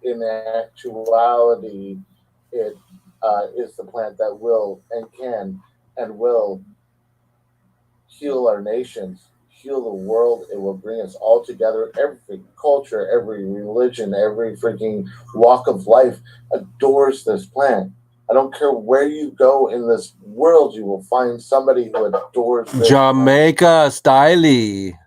in actuality it is the plant that will and can and will heal our nations, heal the world. It will bring us all together. Every culture, every religion, every freaking walk of life adores this plant. I don't care where you go in this world, you will find somebody who adores this Jamaica styley.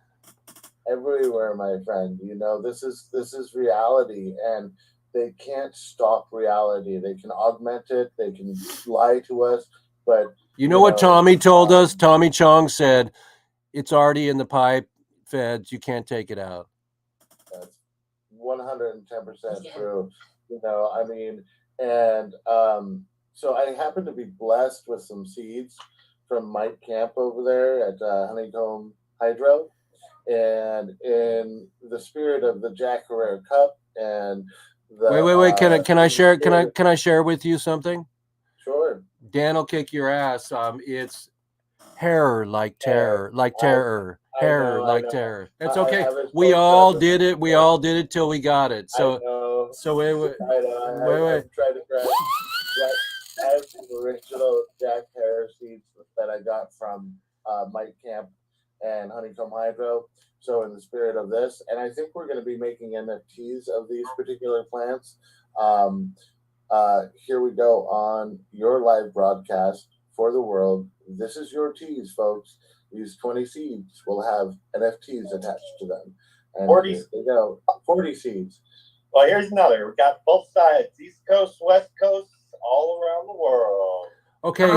Everywhere, my friend. This is reality, and they can't stop reality. They can augment it, they can lie to us, but You know what Tommy told us? Tommy Chong said, it's already in the pipe, feds, you can't take it out. That's 110% true. I mean, and so I happen to be blessed with some seeds from Mike Camp over there at Honeycomb Hydro. And in the spirit of the Jack Herrera Cup and the wait, can I share with you something? Sure. Dan will kick your ass. It's hair like terror, terror. It's okay. We all did it. We all did it till we got it. So wait. I've tried to grab. I have some original Jack Herrera seeds that I got from Mike Camp and Honeycomb Hydro. So in the spirit of this, and I think we're going to be making NFTs of these particular plants. Here we go on your live broadcast for the world. This is your teas, folks. These 20 seeds will have NFTs attached to them. And 40. There you go. 40 seeds. Well, here's another. We've got both sides, East Coast, West Coast, all around the world. Okay.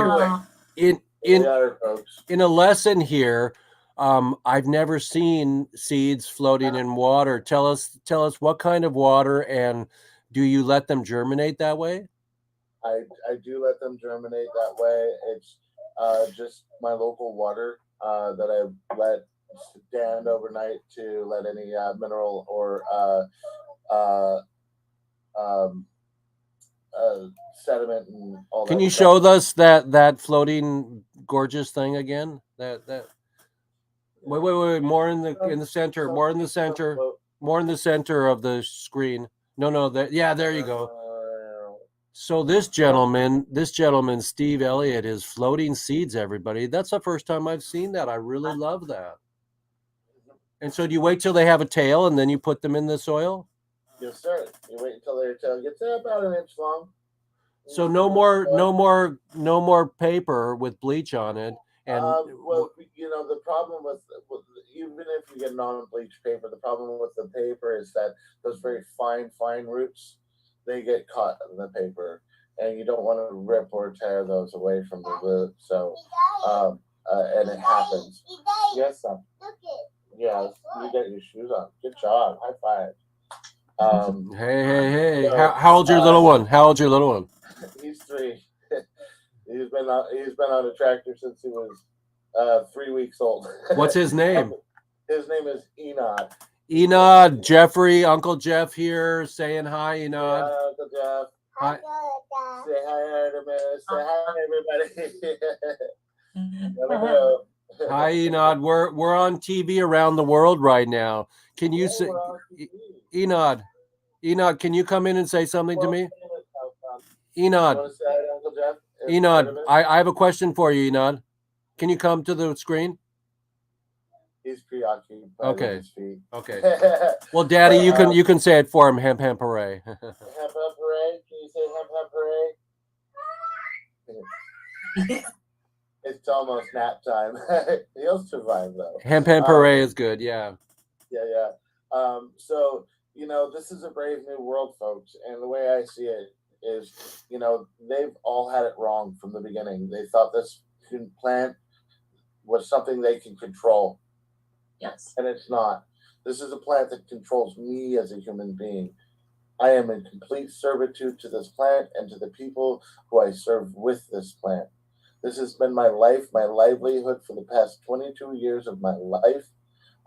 In a lesson here, I've never seen seeds floating in water. Tell us what kind of water, and do you let them germinate that way? I do let them germinate that way. It's just my local water that I let stand overnight to let any mineral or sediment and all that. Can you show us that floating gorgeous thing again? That. Wait. More in the center. More in the center. More in the center of the screen. No. There you go. So this gentleman, Steve Elliott, is floating seeds, everybody. That's the first time I've seen that. I really love that. And so do you wait till they have a tail and then you put them in the soil? Yes, sir. You wait until their tail gets about an inch long. So no more paper with bleach on it. And well, the problem with even if you get non-bleach paper, the problem with the paper is that those very fine roots, they get caught in the paper, and you don't want to rip or tear those away from the root. So, and it happens. Yes, son. Yes, you got your shoes on. Good job. High five. Hey. So, how old's your little one? How old's your little one? He's 3. He's been on a tractor since he was 3 weeks old. What's his name? His name is Enod. Enod, Jeffrey, Uncle Jeff here, saying hi, Enod. Yeah, Uncle Jeff. Hi. Say hi, Artemis. Say hi, everybody. Hi, Enod. We're on TV around the world right now. Can you say, Enod? Can you come in and say something to me? Enod. I have a question for you, Enod. Can you come to the screen? He's preoccupied. Okay. Well, Daddy, you can say it for him. Hemp hooray. Hemp hooray. Can you say hemp hooray? It's almost nap time. He'll survive though. Hemp Parade is good. Yeah. Yeah. So, this is a brave new world, folks. And the way I see it is, they've all had it wrong from the beginning. They thought this plant was something they can control. Yes. And it's not. This is a plant that controls me as a human being. I am in complete servitude to this plant and to the people who I serve with this plant. This has been my life, my livelihood for the past 22 years of my life.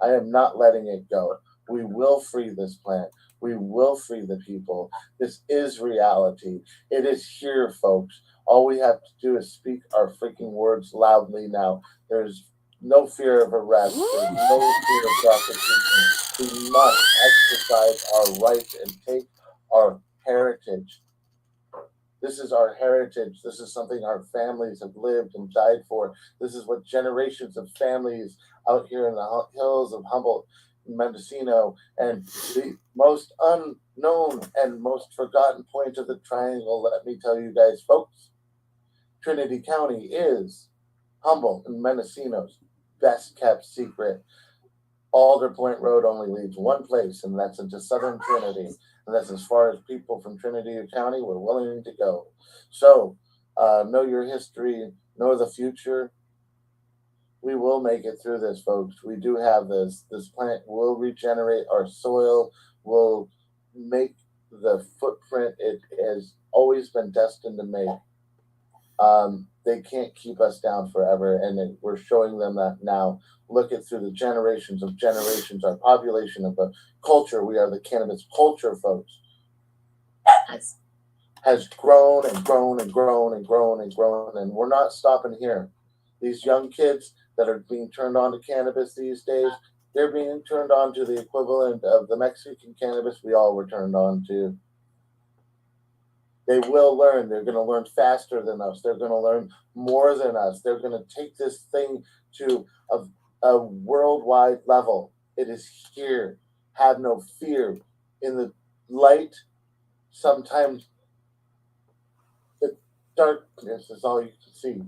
I am not letting it go. We will free this plant. We will free the people. This is reality. It is here, folks. All we have to do is speak our freaking words loudly now. There's no fear of arrest. There's no fear of prosecution. We must exercise our rights and take our heritage. This is our heritage. This is something our families have lived and died for. This is what generations of families out here in the hills of Humboldt, Mendocino, and the most unknown and most forgotten point of the triangle, let me tell you guys, folks, Trinity County is Humboldt and Mendocino's best kept secret. Alder Point Road only leads one place, and that's into Southern Trinity. And that's as far as people from Trinity County were willing to go. So, know your history, know the future. We will make it through this, folks. We do have this. This plant will regenerate our soil, will make the footprint it has always been destined to make. They can't keep us down forever, and we're showing them that now. Look at through the generations of generations, our population of the culture. We are the cannabis culture, folks. Has grown and grown and grown and grown and grown, and we're not stopping here. These young kids that are being turned on to cannabis these days, they're being turned on to the equivalent of the Mexican cannabis we all were turned on to. They will learn. They're going to learn faster than us. They're going to learn more than us. They're going to take this thing to a worldwide level. It is here. Have no fear. In the light, sometimes the darkness is all you can see.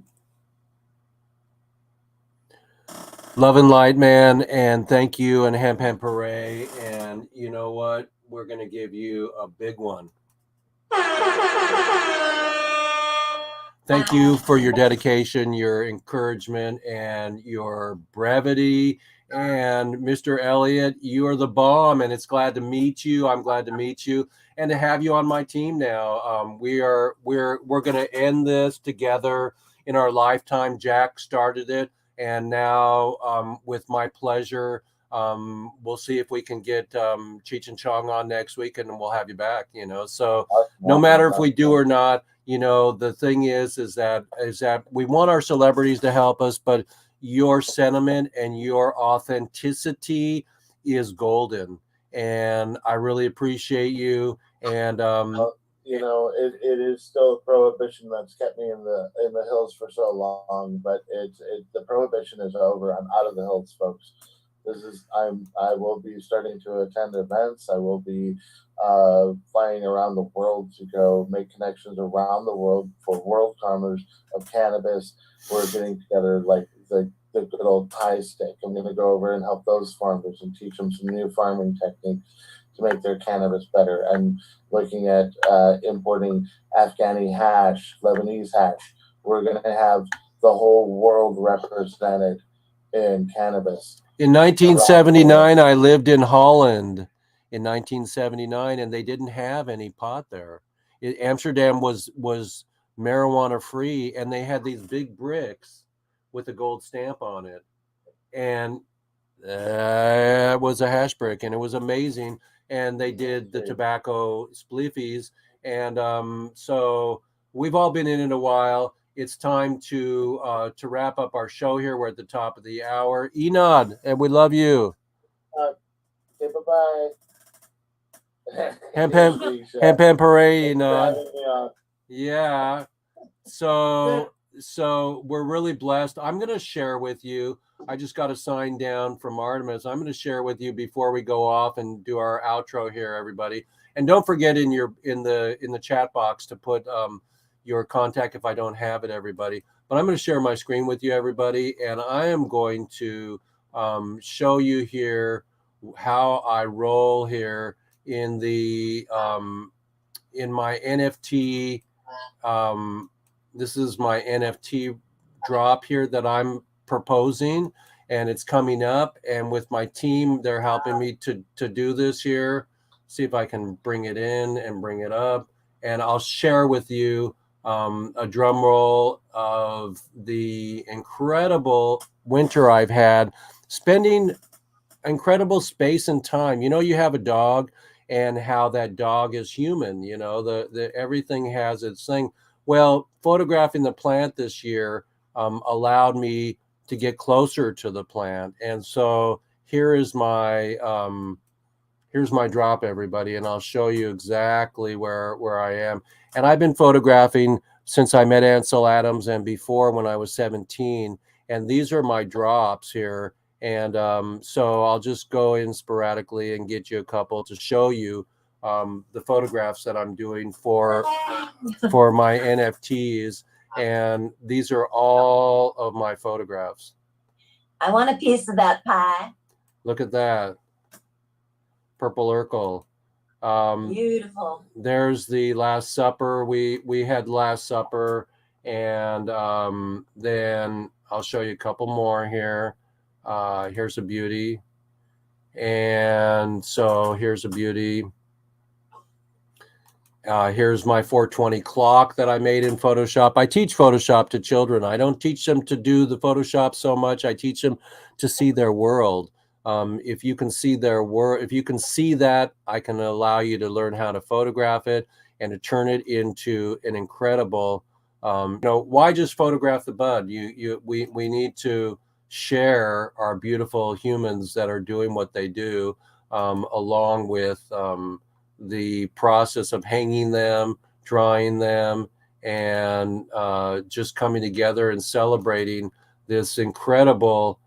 Love and light, man, and thank you, and Hemp Parade. And you know what? We're going to give you a big one. Thank you for your dedication, your encouragement, and your brevity. And Mr. Elliott, you are the bomb, and it's glad to meet you. I'm glad to meet you and to have you on my team now. We're going to end this together in our lifetime. Jack started it, and now with my pleasure, we'll see if we can get Cheech and Chong on next week, and we'll have you back. So no matter if we do or not. The thing is that we want our celebrities to help us, but your sentiment and your authenticity is golden, and I really appreciate you. And it is still prohibition that's kept me in the hills for so long, but the prohibition is over. I'm out of the hills, folks. I will be starting to attend events. I will be flying around the world to go make connections around the world for world farmers of cannabis. We're getting together like the good old pie stick. I'm going to go over and help those farmers and teach them some new farming techniques to make their cannabis better. I'm looking at importing Afghani hash, Lebanese hash. We're going to have the whole world represented in cannabis. In 1979, I lived in Holland in 1979, and they didn't have any pot there. Amsterdam was marijuana free, and they had these big bricks with a gold stamp on it. And it was a hash brick, and it was amazing. And they did the tobacco spliffies. And so we've all been in it a while. It's time to wrap up our show here. We're at the top of the hour. Enod, and we love you. Okay, bye-bye. Hemp Parade, Enod. Yeah. So we're really blessed. I'm going to share with you. I just got a sign down from Artemis. I'm going to share with you before we go off and do our outro here, everybody. And don't forget in the chat box to put your contact if I don't have it, everybody. But I'm going to share my screen with you, everybody, and I am going to show you here how I roll here in the in my NFT. This is my NFT drop here that I'm proposing, and it's coming up. And with my team, they're helping me to do this here. See if I can bring it in and bring it up, and I'll share with you a drum roll of the incredible winter I've had, spending incredible space and time. You know, you have a dog, and how that dog is human. You know, the everything has its thing. Well, photographing the plant this year allowed me to get closer to the plant, and so here's my drop, everybody, and I'll show you exactly where I am. And I've been photographing since I met Ansel Adams and before, when I was 17. And these are my drops here. And so I'll just go in sporadically and get you a couple to show you the photographs that I'm doing for my NFTs. And these are all of my photographs. I want a piece of that pie. Look at that. Purple Urkel. Beautiful. There's the Last Supper. We had Last Supper, and then I'll show you a couple more here. Here's a beauty, and so here's a beauty. Here's my 420 clock that I made in Photoshop. I teach Photoshop to children. I don't teach them to do the Photoshop so much. I teach them to see their world. If you can see their world, if you can see that, I can allow you to learn how to photograph it and to turn it into an incredible. You know, why just photograph the bud? We need to share our beautiful humans that are doing what they do, along with the process of hanging them, drying them, and just coming together and celebrating this incredible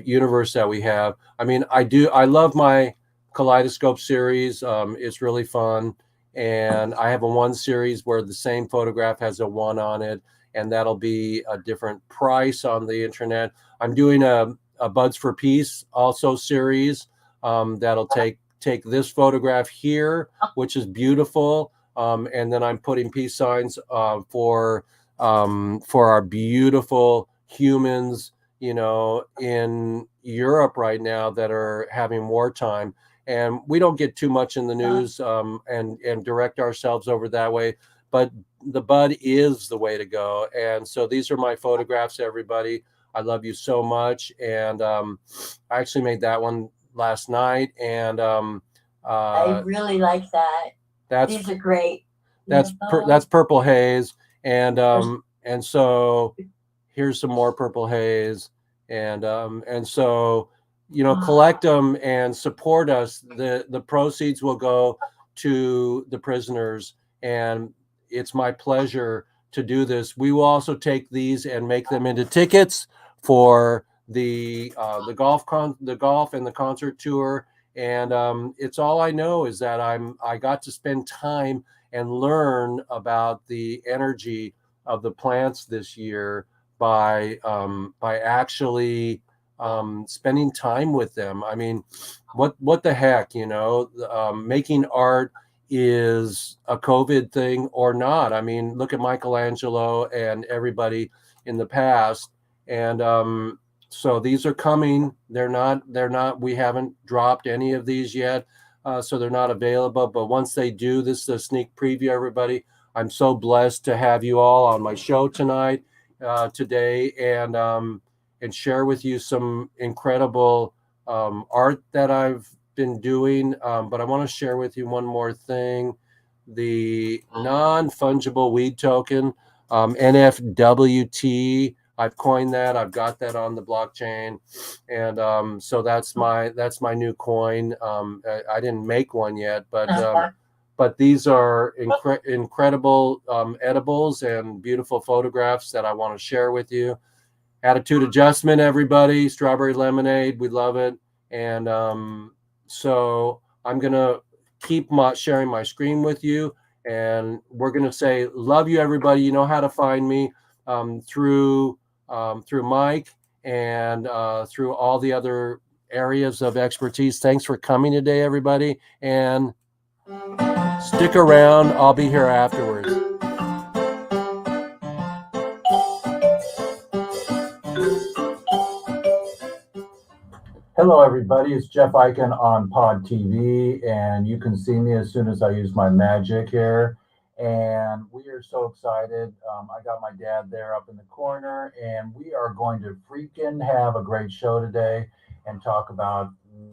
universe that we have. I mean, I love my Kaleidoscope series. It's really fun. And I have a 1 series where the same photograph has a 1 on it, and that'll be a different price on the internet. I'm doing a Buds for Peace also series that'll take this photograph here, which is beautiful. And then I'm putting peace signs for our beautiful humans, you know, in Europe right now that are having wartime. And we don't get too much in the news and direct ourselves over that way, but the bud is the way to go. And so these are my photographs, everybody. I love you so much. And I actually made that one last night. And I really like that. These are great. That's Purple Haze. And so here's some more Purple Haze. And so, you know, collect them and support us. The proceeds will go to the prisoners, and it's my pleasure to do this. We will also take these and make them into tickets for the golf and the concert tour. And it's all I know is that I got to spend time and learn about the energy of the plants this year by actually spending time with them. I mean, what the heck, you know? Making art is a COVID thing or not. I mean, look at Michelangelo and everybody in the past. And so these are coming. They're not. We haven't dropped any of these yet, so they're not available. But once they do, this is a sneak preview, everybody. I'm so blessed to have you all on my show tonight, today, and share with you some incredible art that I've been doing. But I want to share with you one more thing: the non-fungible weed token, NFWT. I've coined that. I've got that on the blockchain, and so that's my new coin. I didn't make one yet, but these are incredible edibles and beautiful photographs that I want to share with you. Attitude Adjustment, everybody. Strawberry lemonade, we love it. And so I'm gonna keep sharing my screen with you, And we're going to say, love you, everybody. You know how to find me through Mike and through all the other areas of expertise. Thanks for coming today, everybody. And stick around. I'll be here afterwards. Hello, everybody. It's Jeff Eichen on Pod TV, and you can see me as soon as I use my magic here. And we are so excited. I got my dad there up in the corner, and we are going to freaking have a great show today and talk about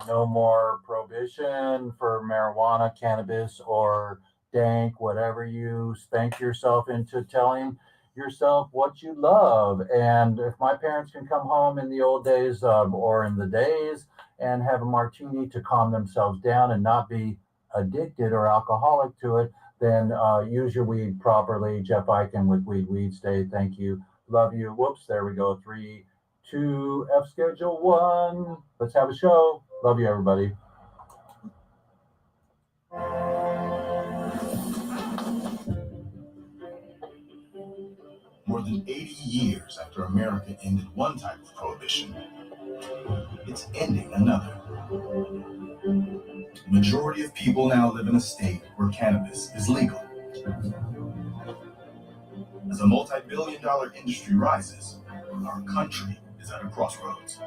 no more prohibition for marijuana, cannabis, or dank, whatever you spank yourself into telling yourself what you love. And if my parents can come home in the old days or in the days and have a martini to calm themselves down and not be addicted or alcoholic to it, then use your weed properly. Jeff Eichen with WEEDSDAYS. Thank you. Love you. Whoops, there we go. 3, 2, F schedule 1. Let's have a show. Love you, everybody. More than 80 years after America ended one type of prohibition, it's ending another. The majority of people now live in a state where cannabis is legal. As a multi-billion-dollar industry rises, our country is at a crossroads.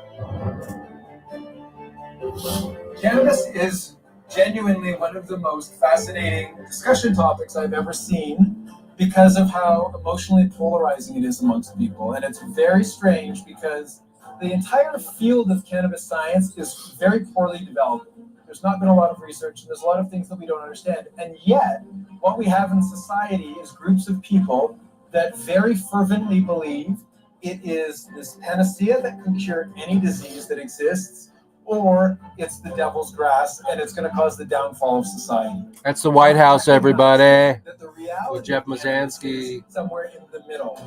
Cannabis is genuinely one of the most fascinating discussion topics I've ever seen because of how emotionally polarizing it is amongst people. And it's very strange because the entire field of cannabis science is very poorly developed. There's not been a lot of research, and there's a lot of things that we don't understand. And yet, what we have in society is groups of people that very fervently believe it is this panacea that can cure any disease that exists, or it's the devil's grass and it's going to cause the downfall of society. That's the White House, everybody. That the reality With Jeff of cannabis Mazansky. is somewhere in the middle.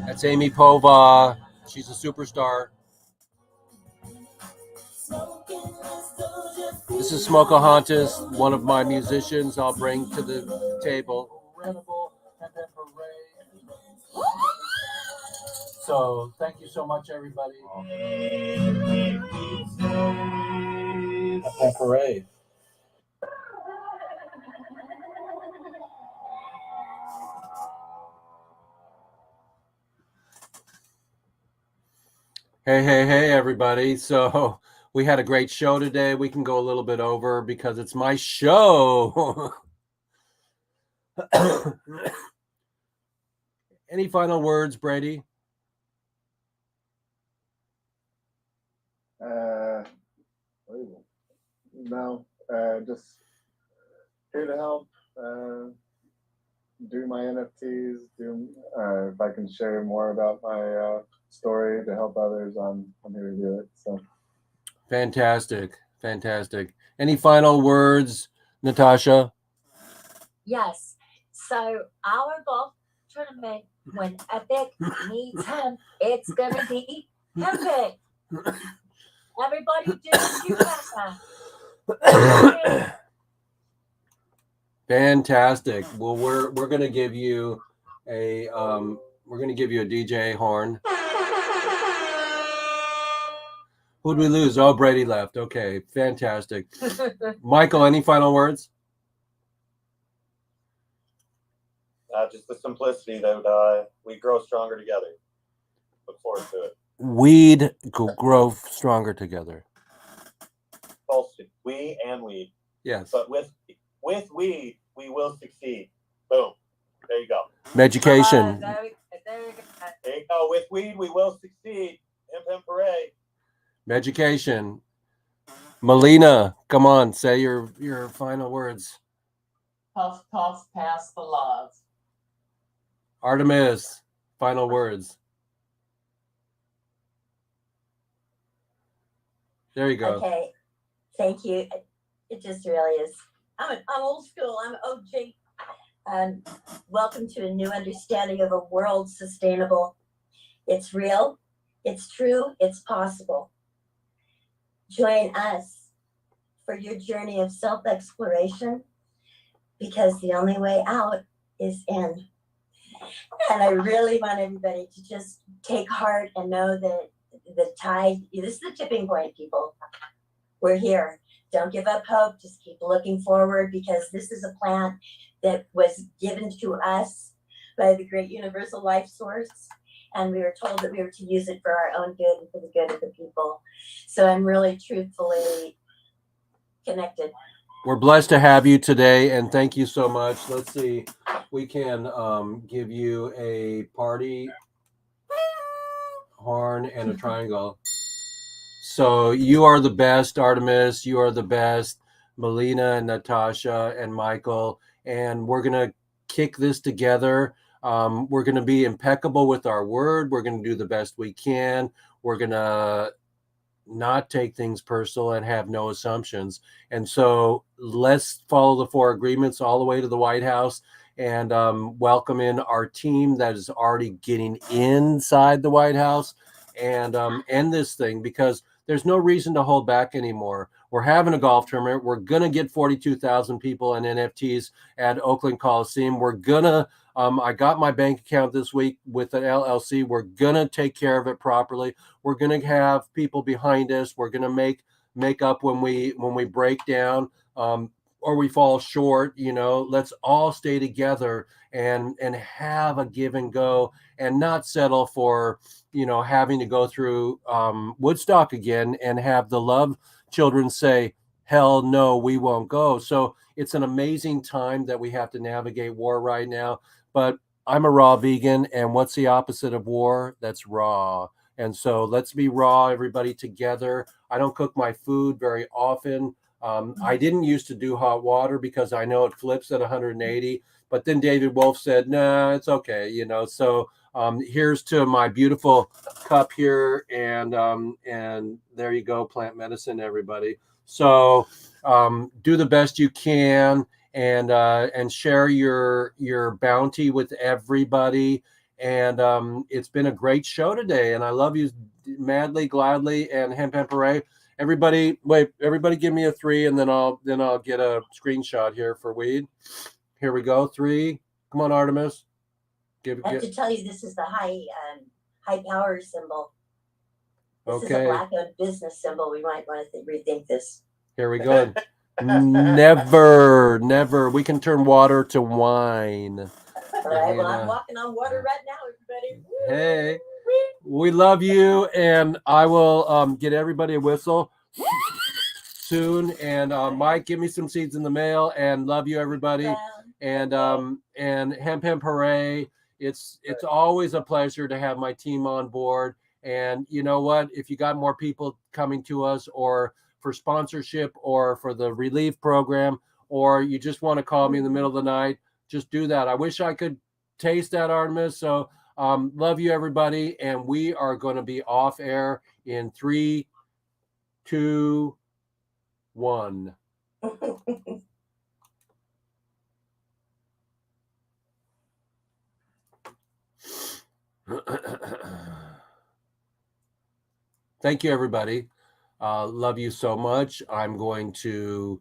That's Amy Pova. She's a superstar. This is Smokahontas, one of my musicians I'll bring to the table. So thank you so much, everybody. Happy parade. Hey, everybody. So we had a great show today. We can go a little bit over because it's my show. Any final words, Brady? No, just here to help do my NFTs, if I can share more about my story to help others, I'm here to do it. So Fantastic. Any final words, Natasha? Yes. So our golf tournament, when Epic meets him, it's gonna be epic. Everybody do that. Fantastic. Well, we're gonna give you a DJ horn. Who'd we lose? Oh, Brady left. Okay, fantastic. Michael, any final words? Just the simplicity that we grow stronger together. Look forward to it. Weed grow stronger together. Both we and weed. Yes. But with weed, we will succeed. Boom. There you go. Education. There you go. With weed, we will succeed. Him, hooray. Education. Melina, come on, say your final words. Puff, puff, pass the love. Artemis, final words. There you go. Okay, thank you. It just really is. I'm old school. I'm OG. Welcome to a new understanding of a world sustainable. It's real. It's true. It's possible. Join us for your journey of self-exploration because the only way out is in. And I really want everybody to just take heart and know that the tide, this is the tipping point, people. We're here. Don't give up hope. Just keep looking forward, because this is a plant that was given to us by the great universal life source. And we were told that we were to use it for our own good and for the good of the people. So I'm really truthfully connected. We're blessed to have you today, and thank you so much. Let's see, we can give you a party horn and a triangle. So you are the best, Artemis. You are the best, Melina and Natasha and Michael. And we're going to kick this together. We're going to be impeccable with our word. We're going to do the best we can. We're going to not take things personal and have no assumptions. And so let's follow the 4 agreements all the way to the White House, and welcome in our team that is already getting inside the White House, and end this thing, because there's no reason to hold back anymore. We're having a golf tournament. We're going to get 42,000 people and NFTs at Oakland Coliseum. We're going to I got my bank account this week with an LLC. We're going to take care of it properly. We're going to have people behind us. We're going to make up when we break down or we fall short. Let's all stay together and have a give and go, and not settle for having to go through Woodstock again and have the love children say, hell no, we won't go. So it's an amazing time that we have to navigate war right now. But I'm a raw vegan, and what's the opposite of war? That's raw. And so let's be raw, everybody, together. I don't cook my food very often. I didn't used to do hot water because I know it flips at 180. But then David Wolf said, no, it's okay. So here's to my beautiful cup here. And there you go, plant medicine, everybody. So do the best you can, and share your bounty with everybody. And it's been a great show today, and I love you madly, gladly, and Hemp Hooray. Everybody give me a 3, and then I'll get a screenshot here for weed. Here we go. 3. Come on, Artemis. I have to tell you, this is the high power symbol. This is a Okay. black-owned business symbol. We might want to rethink this. Here we go. Never. We can turn water to wine. All right. Well, I'm walking on water right now, everybody. Hey, we love you, and I will get everybody a whistle soon. And Mike, give me some seeds in the mail, and love you, everybody. And Hemp Hooray. It's always a pleasure to have my team on board. And you know what? If you got more people coming to us, or for sponsorship, or for the relief program, or you just want to call me in the middle of the night, just do that. I wish I could taste that, Artemis. So love you, everybody. And we are going to be off air in 3, 2, 1. Thank you, everybody. Love you so much. I'm going to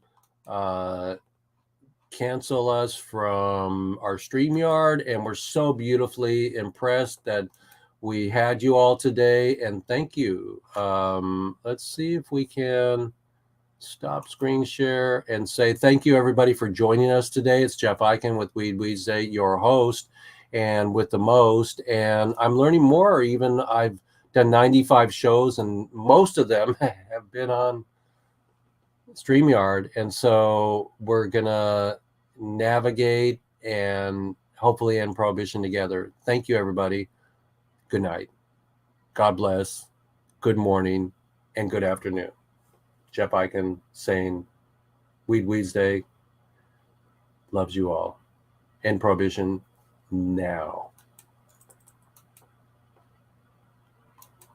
cancel us from our StreamYard, and we're so beautifully impressed that we had you all today, and thank you. Let's see if we can stop screen share and say thank you, everybody, for joining us today. It's Jeff Eichen with WEEDSDAYS, your host, and with the most. And I'm learning more. Even I've done 95 shows, and most of them have been on StreamYard. And so we're going to navigate and hopefully end Prohibition together. Thank you, everybody. Good night. God bless. Good morning and good afternoon. Jeff Eichen saying WEEDSDAY loves you all. End Prohibition now.